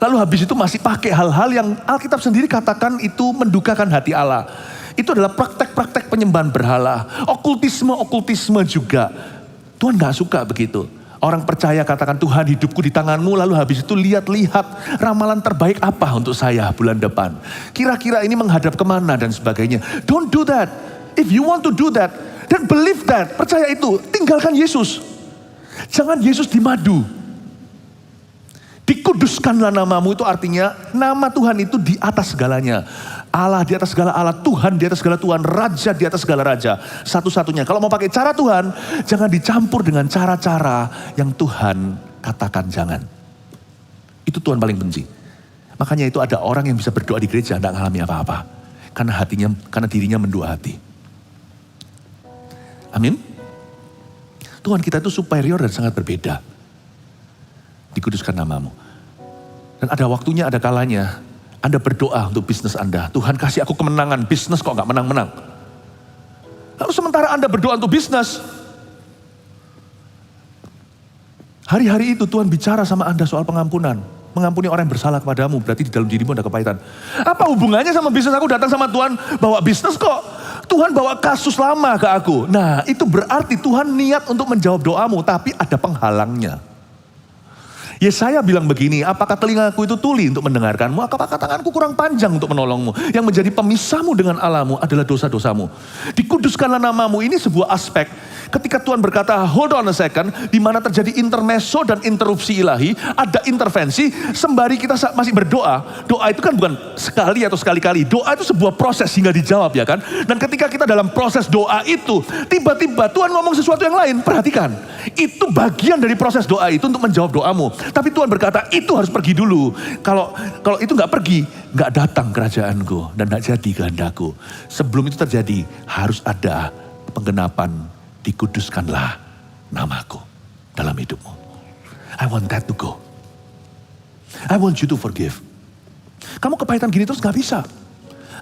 lalu habis itu masih pakai hal-hal yang Alkitab sendiri katakan itu mendukakan hati Allah. Itu adalah praktek-praktek penyembahan berhala. Okultisme juga. Tuhan gak suka begitu. Orang percaya katakan Tuhan hidupku di tanganmu. Lalu habis itu lihat-lihat ramalan terbaik apa untuk saya bulan depan. Kira-kira ini menghadap kemana dan sebagainya. Don't do that. If you want to do that, then believe that. Percaya itu. Tinggalkan Yesus. Jangan Yesus dimadu. Dikuduskanlah namamu itu artinya nama Tuhan itu di atas segalanya. Allah di atas segala Allah, Tuhan di atas segala Tuhan, Raja di atas segala Raja. Satu-satunya. Kalau mau pakai cara Tuhan, jangan dicampur dengan cara-cara yang Tuhan katakan jangan. Itu Tuhan paling benci. Makanya itu ada orang yang bisa berdoa di gereja, tidak mengalami apa-apa. Karena dirinya mendua hati. Amin. Tuhan kita itu superior dan sangat berbeda. Dikuduskan namamu. Dan ada waktunya, ada kalanya, Anda berdoa untuk bisnis Anda. Tuhan kasih aku kemenangan, bisnis kok gak menang-menang. Lalu sementara Anda berdoa untuk bisnis, hari-hari itu Tuhan bicara sama Anda soal pengampunan. Mengampuni orang yang bersalah kepadamu, berarti di dalam dirimu ada kepahitan. Apa hubungannya sama bisnis? Aku datang sama Tuhan, bawa bisnis kok. Tuhan bawa kasus lama ke aku. Nah, itu berarti Tuhan niat untuk menjawab doamu, tapi ada penghalangnya. Yesaya bilang begini, apakah telingaku itu tuli untuk mendengarkanmu? Apakah tanganku kurang panjang untuk menolongmu? Yang menjadi pemisahmu dengan Allahmu adalah dosa-dosamu. Dikuduskanlah namamu, ini sebuah aspek. Ketika Tuhan berkata, hold on a second, di mana terjadi intermezzo dan interupsi ilahi, ada intervensi, sembari kita masih berdoa. Doa itu kan bukan sekali atau sekali-kali. Doa itu sebuah proses hingga dijawab, ya kan? Dan ketika kita dalam proses doa itu, tiba-tiba Tuhan ngomong sesuatu yang lain. Perhatikan, itu bagian dari proses doa itu untuk menjawab doamu. Tapi Tuhan berkata, itu harus pergi dulu. Kalau itu gak pergi, gak datang kerajaanku dan gak jadi kehendakku. Sebelum itu terjadi, harus ada penggenapan. Dikuduskanlah namaku dalam hidupmu. I want that to go. I want you to forgive. Kamu kepahitan gini terus gak bisa.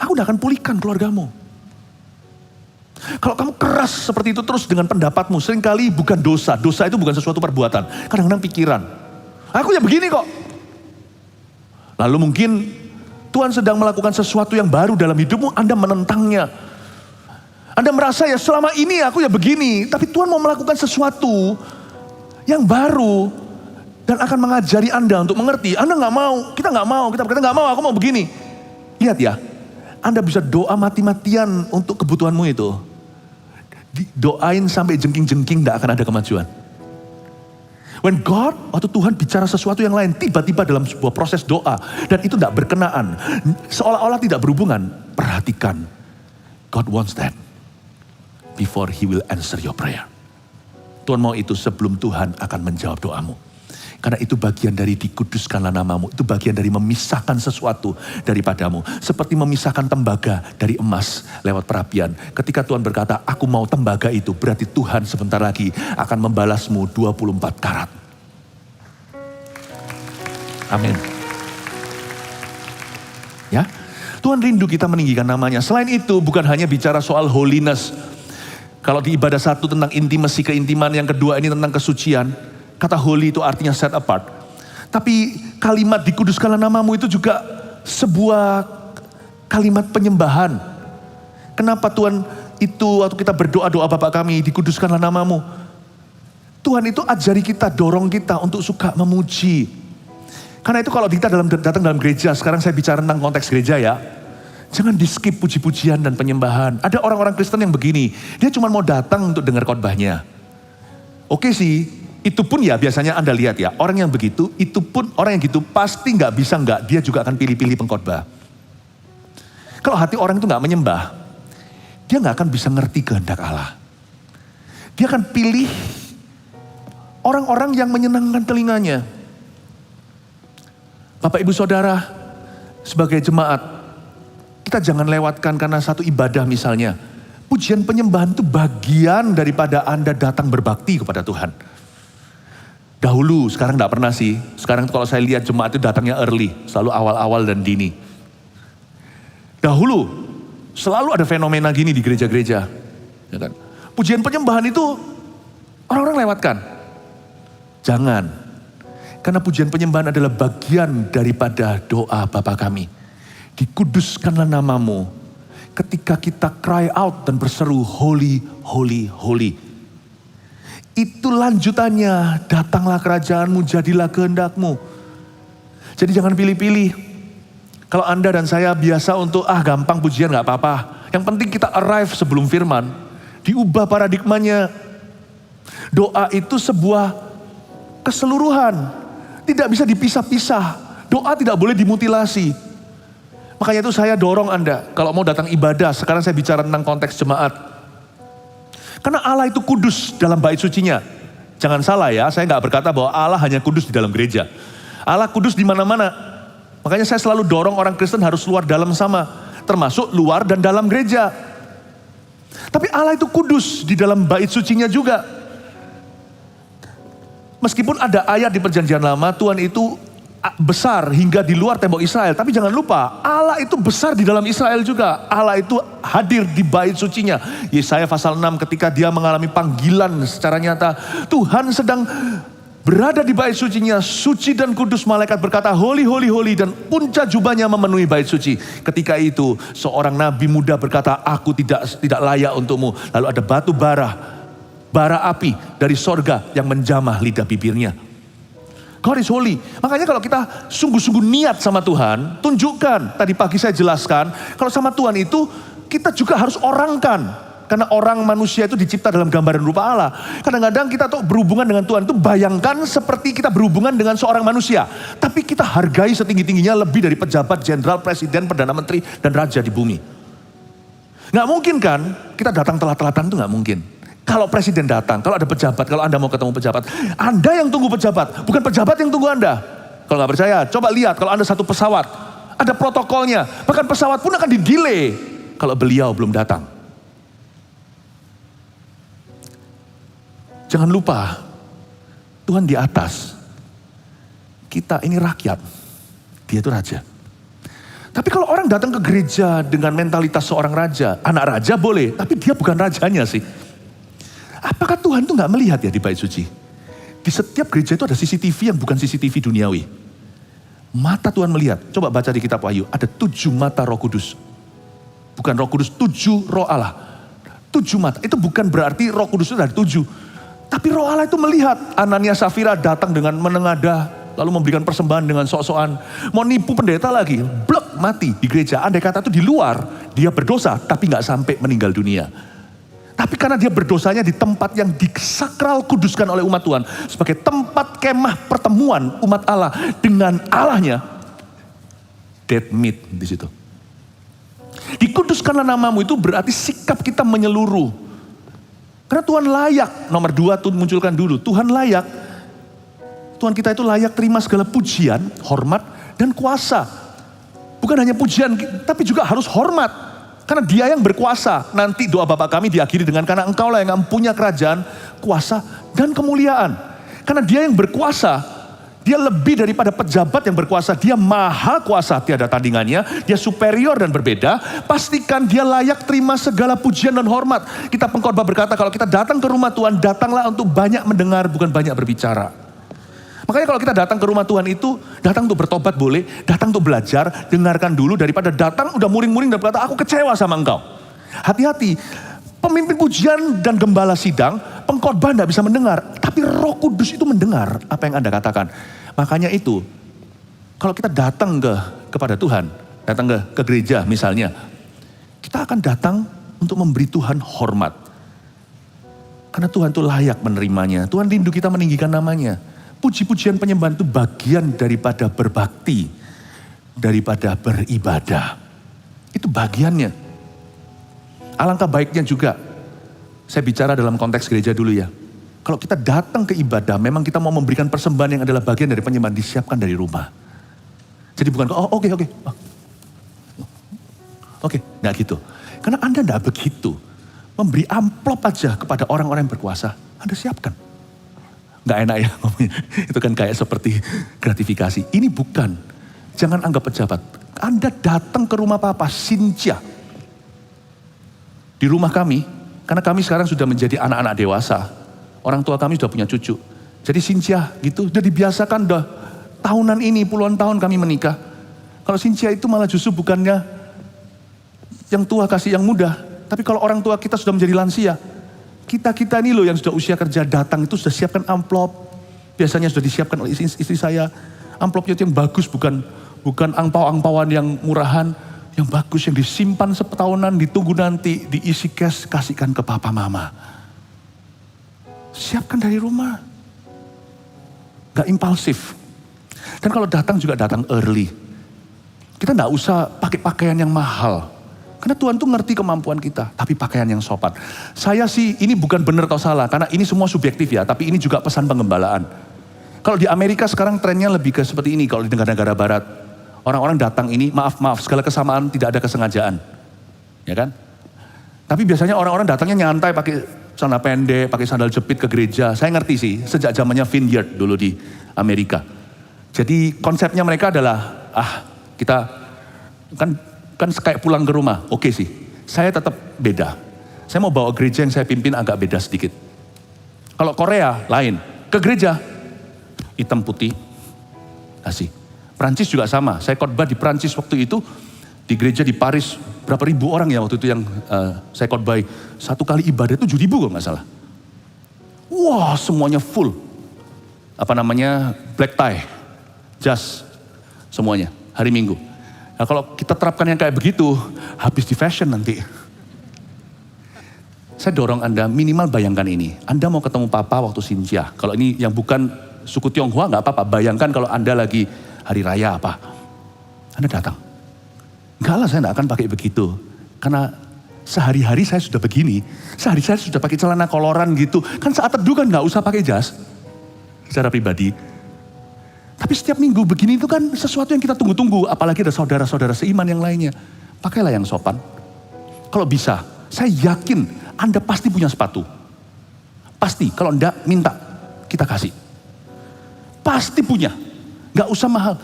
Aku udah akan pulihkan keluargamu. Kalau kamu keras seperti itu terus dengan pendapatmu, seringkali bukan dosa. Dosa itu bukan sesuatu perbuatan. Kadang-kadang pikiran. Aku ya begini kok. Lalu mungkin Tuhan sedang melakukan sesuatu yang baru dalam hidupmu, Anda menentangnya. Anda merasa ya selama ini aku ya begini, tapi Tuhan mau melakukan sesuatu yang baru dan akan mengajari Anda untuk mengerti. Anda gak mau, kita berkata gak mau, aku mau begini. Lihat ya, Anda bisa doa mati-matian untuk kebutuhanmu itu. Doain sampai jengking-jengking gak akan ada kemajuan. Waktu Tuhan bicara sesuatu yang lain, tiba-tiba dalam sebuah proses doa, dan itu tidak berkenaan, seolah-olah tidak berhubungan, perhatikan, God wants that before He will answer your prayer. Tuhan mau itu sebelum Tuhan akan menjawab doamu. Karena itu bagian dari dikuduskanlah namamu. Itu bagian dari memisahkan sesuatu daripadamu. Seperti memisahkan tembaga dari emas lewat perapian. Ketika Tuhan berkata, aku mau tembaga itu, berarti Tuhan sebentar lagi akan membalasmu 24 karat. Amin. Ya, Tuhan rindu kita meninggikan namanya. Selain itu, bukan hanya bicara soal holiness. Kalau di ibadah satu tentang intimasi, keintiman, yang kedua ini tentang kesucian. Kata holy itu artinya set apart. Tapi kalimat dikuduskanlah namamu itu juga sebuah kalimat penyembahan. Kenapa Tuhan itu waktu kita berdoa Bapa kami dikuduskanlah namamu. Tuhan itu ajari kita, dorong kita untuk suka memuji. Karena itu kalau kita datang dalam gereja, sekarang saya bicara tentang konteks gereja ya. Jangan di skip puji-pujian dan penyembahan. Ada orang-orang Kristen yang begini, dia cuma mau datang untuk dengar khotbahnya. Oke sih. Itu pun ya biasanya Anda lihat ya, orang yang begitu, itu pun orang yang gitu pasti nggak bisa dia juga akan pilih-pilih pengkhotbah. Kalau hati orang itu nggak menyembah, dia nggak akan bisa ngerti kehendak Allah. Dia akan pilih orang-orang yang menyenangkan telinganya. Bapak Ibu Saudara, sebagai jemaat, kita jangan lewatkan karena satu ibadah misalnya. Pujian penyembahan itu bagian daripada Anda datang berbakti kepada Tuhan. Dahulu, sekarang enggak pernah sih. Sekarang kalau saya lihat jemaat itu datangnya early, selalu awal-awal dan dini. Dahulu, selalu ada fenomena gini di gereja-gereja. Ya kan? Pujian penyembahan itu orang-orang lewatkan. Jangan. Karena pujian penyembahan adalah bagian daripada doa Bapa kami. Dikuduskanlah namamu. Ketika kita cry out dan berseru, holy, holy, holy. Itu lanjutannya, datanglah kerajaanmu, jadilah kehendakmu. Jadi jangan pilih-pilih. Kalau Anda dan saya biasa untuk, gampang pujian gak apa-apa. Yang penting kita arrive sebelum firman. Diubah paradigmanya. Doa itu sebuah keseluruhan. Tidak bisa dipisah-pisah. Doa tidak boleh dimutilasi. Makanya itu saya dorong Anda, kalau mau datang ibadah, sekarang saya bicara tentang konteks jemaat. Karena Allah itu kudus dalam bait sucinya. Jangan salah ya, saya nggak berkata bahwa Allah hanya kudus di dalam gereja. Allah kudus di mana-mana. Makanya saya selalu dorong orang Kristen harus luar dalam sama. Termasuk luar dan dalam gereja. Tapi Allah itu kudus di dalam bait sucinya juga. Meskipun ada ayat di perjanjian lama, Tuhan itu besar hingga di luar tembok Israel. Tapi jangan lupa, Allah itu besar di dalam Israel juga. Allah itu hadir di bait sucinya. Yesaya pasal 6 ketika dia mengalami panggilan secara nyata. Tuhan sedang berada di bait sucinya, suci dan kudus. Malaikat berkata, holy, holy, holy. Dan punca jubahnya memenuhi bait suci. Ketika itu, seorang nabi muda berkata, aku tidak layak untukmu. Lalu ada batu bara api dari sorga yang menjamah lidah bibirnya. God is holy. Makanya kalau kita sungguh-sungguh niat sama Tuhan, tunjukkan. Tadi pagi saya jelaskan, kalau sama Tuhan itu kita juga harus orangkan. Karena orang manusia itu dicipta dalam gambaran rupa Allah. Kadang-kadang kita tuh berhubungan dengan Tuhan itu bayangkan seperti kita berhubungan dengan seorang manusia. Tapi kita hargai setinggi-tingginya lebih dari pejabat, jenderal, presiden, perdana menteri, dan raja di bumi. Gak mungkin kan kita datang telat-telatan itu gak mungkin. Kalau presiden datang, kalau ada pejabat, kalau Anda mau ketemu pejabat, Anda yang tunggu pejabat, bukan pejabat yang tunggu Anda. Kalau nggak percaya, coba lihat kalau Anda satu pesawat, ada protokolnya, bahkan pesawat pun akan di-delay kalau beliau belum datang. Jangan lupa, Tuhan di atas, kita ini rakyat, dia itu raja. Tapi kalau orang datang ke gereja dengan mentalitas seorang raja, anak raja boleh, tapi dia bukan rajanya sih. Apakah Tuhan itu gak melihat ya di bait suci? Di setiap gereja itu ada CCTV yang bukan CCTV duniawi. Mata Tuhan melihat. Coba baca di kitab Wahyu. Ada 7 mata Roh Kudus. Bukan Roh Kudus, 7 Roh Allah. 7 mata. Itu bukan berarti Roh Kudus itu ada 7. Tapi Roh Allah itu melihat. Anania Safira datang dengan menengadah. Lalu memberikan persembahan dengan sok-sokan. Mau nipu pendeta lagi. Blek, mati di gereja. Andai kata itu di luar. Dia berdosa tapi gak sampai meninggal dunia. Tapi karena dia berdosanya di tempat yang disakral kuduskan oleh umat Tuhan. Sebagai tempat kemah pertemuan umat Allah dengan Allahnya. Dead meat di situ. Dikuduskanlah namamu itu berarti sikap kita menyeluruh. Karena Tuhan layak. Nomor 2 tuh munculkan dulu. Tuhan layak. Tuhan kita itu layak terima segala pujian, hormat, dan kuasa. Bukan hanya pujian, tapi juga harus hormat. Karena dia yang berkuasa. Nanti doa Bapa kami diakhiri dengan karena engkaulah yang punya kerajaan, kuasa, dan kemuliaan. Karena dia yang berkuasa. Dia lebih daripada pejabat yang berkuasa. Dia maha kuasa, tiada tandingannya. Dia superior dan berbeda. Pastikan dia layak terima segala pujian dan hormat. Kita pengkhotbah berkata, kalau kita datang ke rumah Tuhan, datanglah untuk banyak mendengar, bukan banyak berbicara. Makanya kalau kita datang ke rumah Tuhan itu, datang untuk bertobat boleh, datang untuk belajar, dengarkan dulu, daripada datang udah muring-muring dan berkata, aku kecewa sama engkau. Hati-hati, pemimpin pujian dan gembala sidang, pengkhotbah tidak bisa mendengar, tapi Roh Kudus itu mendengar apa yang Anda katakan. Makanya itu, kalau kita datang kepada Tuhan, datang ke gereja misalnya, kita akan datang untuk memberi Tuhan hormat. Karena Tuhan itu layak menerimanya. Tuhan rindu kita meninggikan namanya. Puji-pujian penyembahan itu bagian daripada berbakti, daripada beribadah. Itu bagiannya. Alangkah baiknya juga, saya bicara dalam konteks gereja dulu ya. Kalau kita datang ke ibadah, memang kita mau memberikan persembahan yang adalah bagian dari penyembahan disiapkan dari rumah. Jadi bukan, oke, nggak gitu. Karena Anda nggak begitu. Memberi amplop aja kepada orang-orang yang berkuasa, Anda siapkan. Nggak enak ya ngomongnya, itu kan kayak seperti gratifikasi. Ini bukan, jangan anggap pejabat. Anda datang ke rumah Papa, Cynthia. Di rumah kami, karena kami sekarang sudah menjadi anak-anak dewasa. Orang tua kami sudah punya cucu. Jadi Cynthia gitu, udah dibiasakan udah tahunan ini, puluhan tahun kami menikah. Kalau Cynthia itu malah justru bukannya yang tua kasih yang muda. Tapi kalau orang tua kita sudah menjadi lansia, kita ini loh yang sudah usia kerja datang itu sudah siapkan amplop. Biasanya sudah disiapkan oleh istri saya. Amplopnya itu yang bagus, bukan angpau-angpauan yang murahan. Yang bagus, yang disimpan setahunan, ditunggu nanti, diisi cash, kasihkan ke papa mama. Siapkan dari rumah. Gak impulsif. Dan kalau datang juga datang early. Kita gak usah pakai pakaian yang mahal. Karena Tuhan tuh ngerti kemampuan kita. Tapi pakaian yang sopan. Saya sih, ini bukan benar atau salah. Karena ini semua subjektif ya. Tapi ini juga pesan pengembalaan. Kalau di Amerika sekarang trennya lebih ke seperti ini. Kalau di negara-negara barat. Orang-orang datang ini, maaf, segala kesamaan tidak ada kesengajaan. Ya kan? Tapi biasanya orang-orang datangnya nyantai pakai celana pendek, pakai sandal jepit ke gereja. Saya ngerti sih, sejak zamannya Vineyard dulu di Amerika. Jadi konsepnya mereka adalah, kita kan kayak pulang ke rumah. Oke sih, saya tetap beda. Saya mau bawa gereja yang saya pimpin agak beda sedikit. Kalau Korea lain, ke gereja hitam putih, kasih. Prancis juga sama, saya khotbah di Prancis waktu itu, di gereja di Paris, berapa ribu orang ya waktu itu yang saya khotbah. Satu kali ibadah 7.000 kalau nggak salah. Wah semuanya full. Black tie, jas, semuanya, hari Minggu. Nah kalau kita terapkan yang kayak begitu, habis di fashion nanti. Saya dorong Anda minimal bayangkan ini. Anda mau ketemu Papa waktu Cynthia. Kalau ini yang bukan suku Tionghoa nggak apa-apa. Bayangkan kalau Anda lagi hari raya apa. Anda datang. Enggak lah, saya enggak akan pakai begitu. Karena sehari-hari saya sudah begini. Sehari saya sudah pakai celana koloran gitu. Kan saat teduh kan enggak usah pakai jas. Secara pribadi. Tapi setiap minggu begini itu kan sesuatu yang kita tunggu-tunggu. Apalagi ada saudara-saudara seiman yang lainnya. Pakailah yang sopan. Kalau bisa, saya yakin Anda pasti punya sepatu. Pasti, kalau enggak minta, kita kasih. Pasti punya. Enggak usah mahal.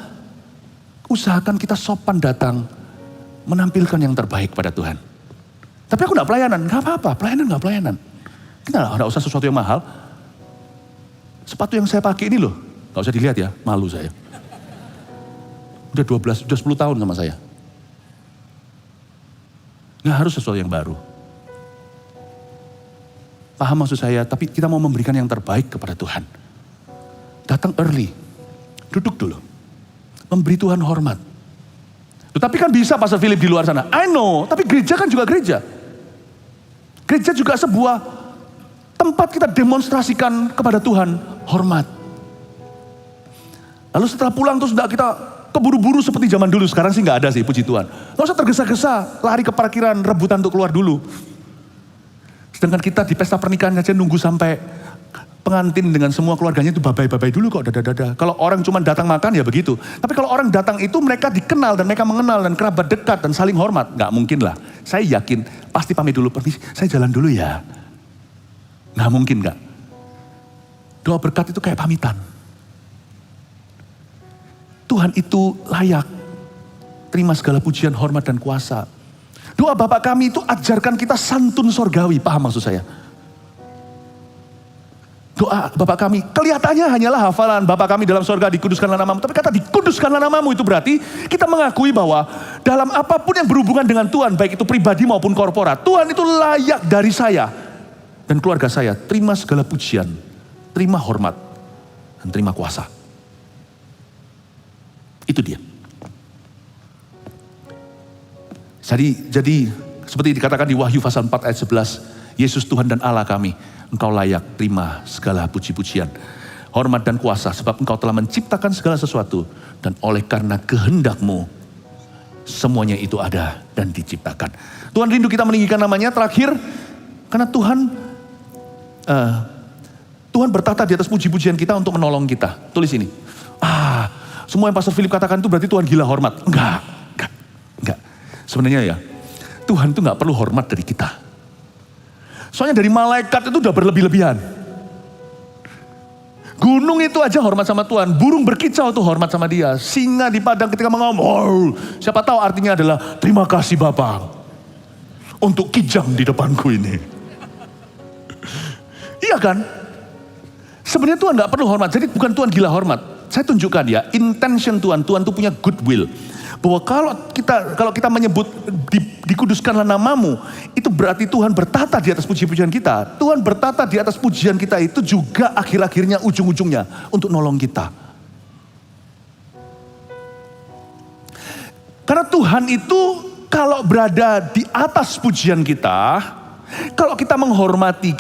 Usahakan kita sopan datang. Menampilkan yang terbaik pada Tuhan. Tapi aku enggak pelayanan, enggak apa-apa, pelayanan. Kita enggak usah sesuatu yang mahal. Sepatu yang saya pakai ini loh, enggak usah dilihat ya, malu saya. Udah 10 tahun sama saya. Enggak harus sesuatu yang baru. Paham maksud saya, tapi kita mau memberikan yang terbaik kepada Tuhan. Datang early, duduk dulu. Memberi Tuhan hormat. Tapi kan bisa Pastor Philip di luar sana. I know, tapi gereja kan juga gereja. Gereja juga sebuah tempat kita demonstrasikan kepada Tuhan hormat. Lalu setelah pulang terus kita keburu-buru seperti zaman dulu. Sekarang sih nggak ada sih, puji Tuhan. Nggak usah tergesa-gesa, lari ke parkiran, rebutan untuk keluar dulu. Sedangkan kita di pesta pernikahan aja nunggu sampai pengantin dengan semua keluarganya itu babai-babai dulu kok, dada-dada. Kalau orang cuma datang makan ya begitu. Tapi kalau orang datang itu mereka dikenal dan mereka mengenal dan kerabat dekat dan saling hormat. Nggak mungkin lah. Saya yakin pasti pamit dulu, permisi saya jalan dulu ya. Nggak mungkin nggak. Doa berkat itu kayak pamitan. Tuhan itu layak terima segala pujian, hormat, dan kuasa. Doa Bapa kami itu ajarkan kita santun sorgawi, paham maksud saya? Doa Bapa kami, kelihatannya hanyalah hafalan Bapa kami dalam sorga dikuduskanlah namamu. Tapi kata dikuduskanlah namamu itu berarti kita mengakui bahwa dalam apapun yang berhubungan dengan Tuhan, baik itu pribadi maupun korporat, Tuhan itu layak dari saya dan keluarga saya. Terima segala pujian, terima hormat, dan terima kuasa. Itu dia. Jadi seperti dikatakan di Wahyu pasal 4 ayat 11, Yesus Tuhan dan Allah kami, Engkau layak terima segala puji-pujian, hormat dan kuasa, sebab Engkau telah menciptakan segala sesuatu, dan oleh karena kehendak-Mu semuanya itu ada dan diciptakan. Tuhan rindu kita meninggikan namanya. Terakhir, karena Tuhan bertata di atas puji-pujian kita untuk menolong kita. Tulis ini. Semua yang Pastor Philip katakan itu berarti Tuhan gila hormat. Enggak. Sebenarnya ya, Tuhan itu gak perlu hormat dari kita. Soalnya dari malaikat itu udah berlebih-lebihan. Gunung itu aja hormat sama Tuhan. Burung berkicau tuh hormat sama dia. Singa di padang ketika mengomong, siapa tahu artinya adalah terima kasih Bapa untuk kijang di depanku ini. Iya kan? Sebenarnya Tuhan gak perlu hormat. Jadi bukan Tuhan gila hormat. Saya tunjukkan ya, intention Tuhan tuh punya goodwill. Bahwa kalau kita menyebut dikuduskanlah namamu, itu berarti Tuhan bertata di atas puji-pujian kita. Tuhan bertata di atas pujian kita itu juga akhir-akhirnya ujung-ujungnya untuk nolong kita. Karena Tuhan itu kalau berada di atas pujian kita, kalau kita menghormati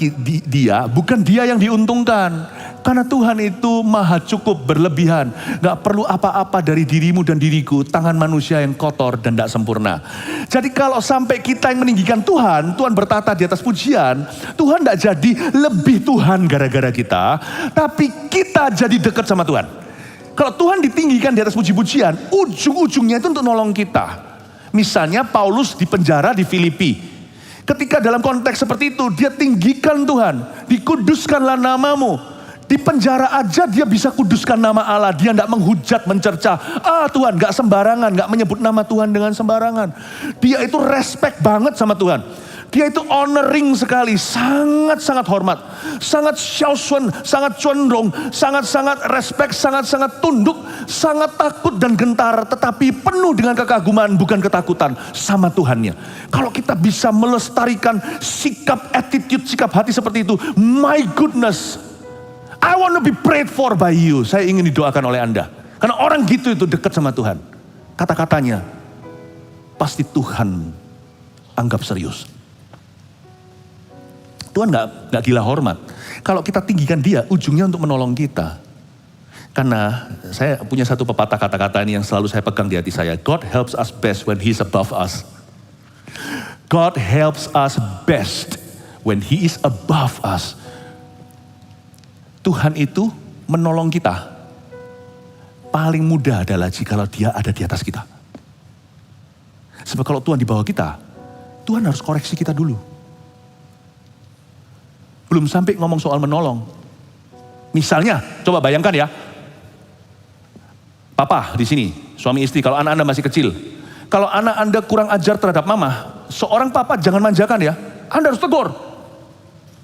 dia, bukan dia yang diuntungkan. Karena Tuhan itu maha cukup, berlebihan. Gak perlu apa-apa dari dirimu dan diriku, tangan manusia yang kotor dan gak sempurna. Jadi kalau sampai kita yang meninggikan Tuhan, Tuhan bertata di atas pujian, Tuhan gak jadi lebih Tuhan gara-gara kita, tapi kita jadi dekat sama Tuhan. Kalau Tuhan ditinggikan di atas puji-pujian, ujung-ujungnya itu untuk nolong kita. Misalnya Paulus di penjara di Filipi. Ketika dalam konteks seperti itu, dia tinggikan Tuhan, dikuduskanlah namamu. Di penjara aja dia bisa kuduskan nama Allah. Dia tidak menghujat, mencerca. Tuhan gak sembarangan, gak menyebut nama Tuhan dengan sembarangan. Dia itu respect banget sama Tuhan. Dia itu honoring sekali, sangat-sangat hormat. Sangat xiaoshun, sangat condong, sangat-sangat respect, sangat-sangat tunduk, sangat takut dan gentar. Tetapi penuh dengan kekaguman, bukan ketakutan sama Tuhannya. Kalau kita bisa melestarikan sikap, attitude, sikap hati seperti itu. My goodness. I want to be prayed for by you. Saya ingin didoakan oleh Anda. Karena orang gitu itu dekat sama Tuhan. Kata-katanya pasti Tuhan anggap serius. Tuhan gak gila hormat. Kalau kita tinggikan dia, ujungnya untuk menolong kita. Karena saya punya satu pepatah kata-kata ini yang selalu saya pegang di hati saya. God helps us best when He's above us. God helps us best when He is above us. Tuhan itu menolong kita. Paling mudah adalah jikalau dia ada di atas kita. Sebab kalau Tuhan di bawah kita, Tuhan harus koreksi kita dulu. Belum sampai ngomong soal menolong. Misalnya, coba bayangkan ya. Papa di sini, suami istri, kalau anak Anda masih kecil. Kalau anak Anda kurang ajar terhadap mama, seorang papa jangan manjakan ya. Anda harus tegur.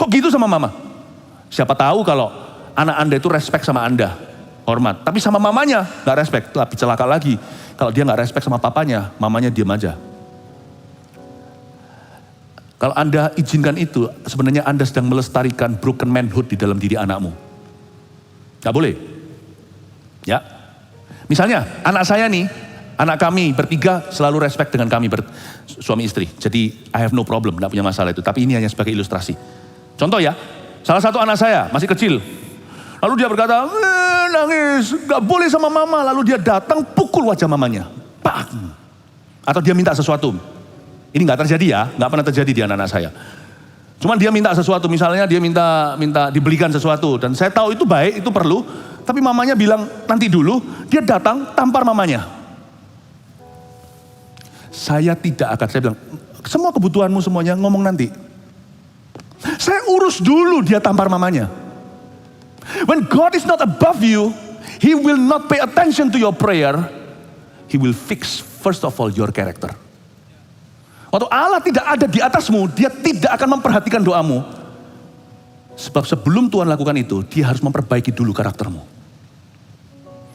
Kok gitu sama mama? Siapa tahu kalau anak Anda itu respect sama Anda, hormat. Tapi sama mamanya gak respect, tapi celaka lagi. Kalau dia gak respect sama papanya, mamanya diam aja. Kalau Anda izinkan itu, sebenarnya Anda sedang melestarikan broken manhood di dalam diri anakmu. Gak boleh. Ya. Misalnya, anak saya nih, Anak kami bertiga selalu respect dengan kami suami istri. Jadi I have no problem, tidak punya masalah itu. Tapi ini hanya sebagai ilustrasi. Contoh ya, salah satu anak saya masih kecil. Lalu dia berkata, nangis, gak boleh sama mama. Lalu dia datang pukul wajah mamanya. Pak. Atau dia minta sesuatu. Ini gak terjadi ya, gak pernah terjadi di anak-anak saya. Cuman dia minta sesuatu, misalnya dia minta dibelikan sesuatu. Dan saya tahu itu baik, itu perlu. Tapi mamanya bilang nanti dulu, dia datang tampar mamanya. Saya bilang, semua kebutuhanmu semuanya ngomong nanti. Saya urus dulu, dia tampar mamanya. When God is not above you, He will not pay attention to your prayer. He will fix first of all your character. Waktu Allah tidak ada di atasmu, Dia tidak akan memperhatikan doamu. Sebab sebelum Tuhan lakukan itu, Dia harus memperbaiki dulu karaktermu.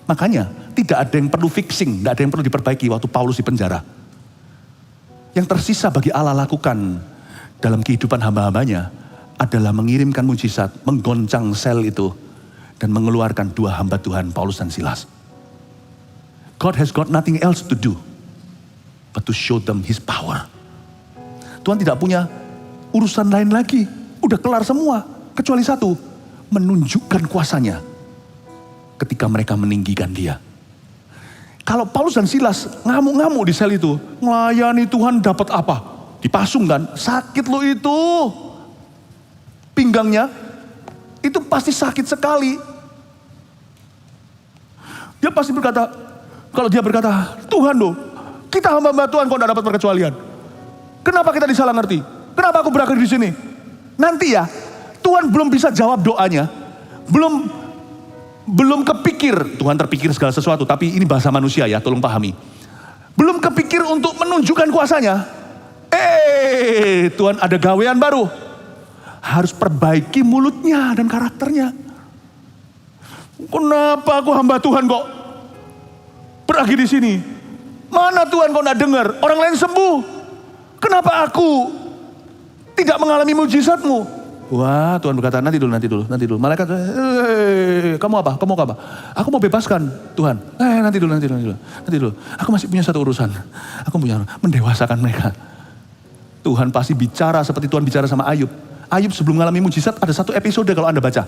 Makanya tidak ada yang perlu fixing, tidak ada yang perlu diperbaiki waktu Paulus di penjara. Yang tersisa bagi Allah lakukan dalam kehidupan hamba-hambanya adalah mengirimkan mujizat, menggoncang sel itu, dan mengeluarkan dua hamba Tuhan, Paulus dan Silas. God has got nothing else to do, but to show them His power. Tuhan tidak punya urusan lain lagi, udah kelar semua, kecuali satu, menunjukkan kuasanya ketika mereka meninggikan Dia. Kalau Paulus dan Silas ngamuk-ngamuk di sel itu, melayani Tuhan dapat apa? Dipasung kan, sakit lo itu. Pinggangnya, itu pasti sakit sekali. Dia pasti berkata, kalau dia berkata, Tuhan loh, kita hamba-hamba Tuhan kok tidak dapat perkecualian. Kenapa kita disalah ngerti? Kenapa aku berakhir di sini? Nanti ya, Tuhan belum bisa jawab doanya. Belum kepikir, Tuhan terpikir segala sesuatu, tapi ini bahasa manusia ya, tolong pahami. Belum kepikir untuk menunjukkan kuasanya. Tuhan ada gawean baru. Harus perbaiki mulutnya dan karakternya. Kenapa aku hamba Tuhan kok berakhir di sini? Mana Tuhan kok gak dengar? Orang lain sembuh. Kenapa aku tidak mengalami mujizatmu? Wah, Tuhan berkata, nanti dulu. Malaikat, kamu apa? Aku mau bebaskan, Tuhan. Nanti dulu. Aku masih punya satu urusan. Aku punya mendewasakan mereka. Tuhan pasti bicara seperti Tuhan bicara sama Ayub. Ayub sebelum mengalami mujizat, ada satu episode kalau Anda baca.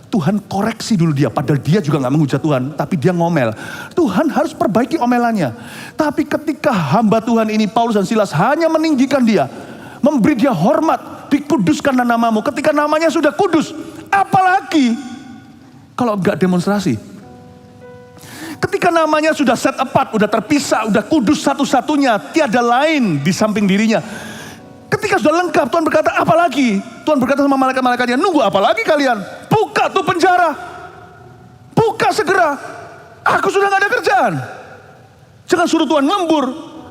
Tuhan koreksi dulu dia, padahal dia juga gak menghujat Tuhan, tapi dia ngomel. Tuhan harus perbaiki omelannya. Tapi ketika hamba Tuhan ini, Paulus dan Silas, hanya meninggikan dia, memberi dia hormat, dikuduskanlah namamu. Ketika namanya sudah kudus, apalagi kalau enggak demonstrasi. Ketika namanya sudah set apart, udah terpisah, udah kudus satu-satunya, tiada lain di samping dirinya. Ketika sudah lengkap, Tuhan berkata, apalagi? Tuhan berkata sama malaikat-malaikatnya, nunggu apalagi kalian? Buka tuh penjara. Buka segera. Aku sudah gak ada kerjaan. Jangan suruh Tuhan ngembur.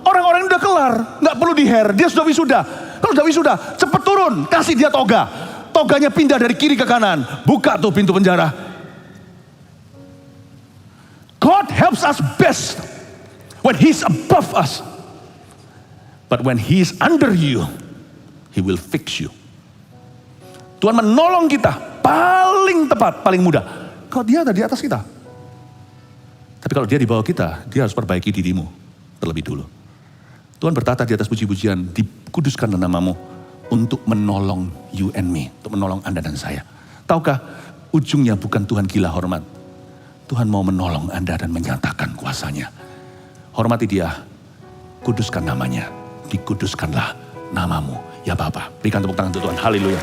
Orang-orang udah kelar, gak perlu diher, dia sudah wisuda. Kalau sudah wisuda, cepet turun, kasih dia toga. Toganya pindah dari kiri ke kanan. Buka tuh pintu penjara. God helps us best when He's above us. But when He is under you, He will fix you. Tuhan menolong kita paling tepat, paling mudah. Kalau Dia ada di atas kita. Tapi kalau Dia di bawah kita, Dia harus perbaiki dirimu terlebih dulu. Tuhan bertata di atas puji-pujian, dikuduskanlah namamu untuk menolong you and me, untuk menolong Anda dan saya. Tahukah, ujungnya bukan Tuhan gila hormat. Tuhan mau menolong Anda dan menyatakan kuasanya. Hormati Dia, kuduskan namanya, dikuduskanlah namamu. Ya Bapa, berikan tepuk tangan untuk Tuhan, haleluya.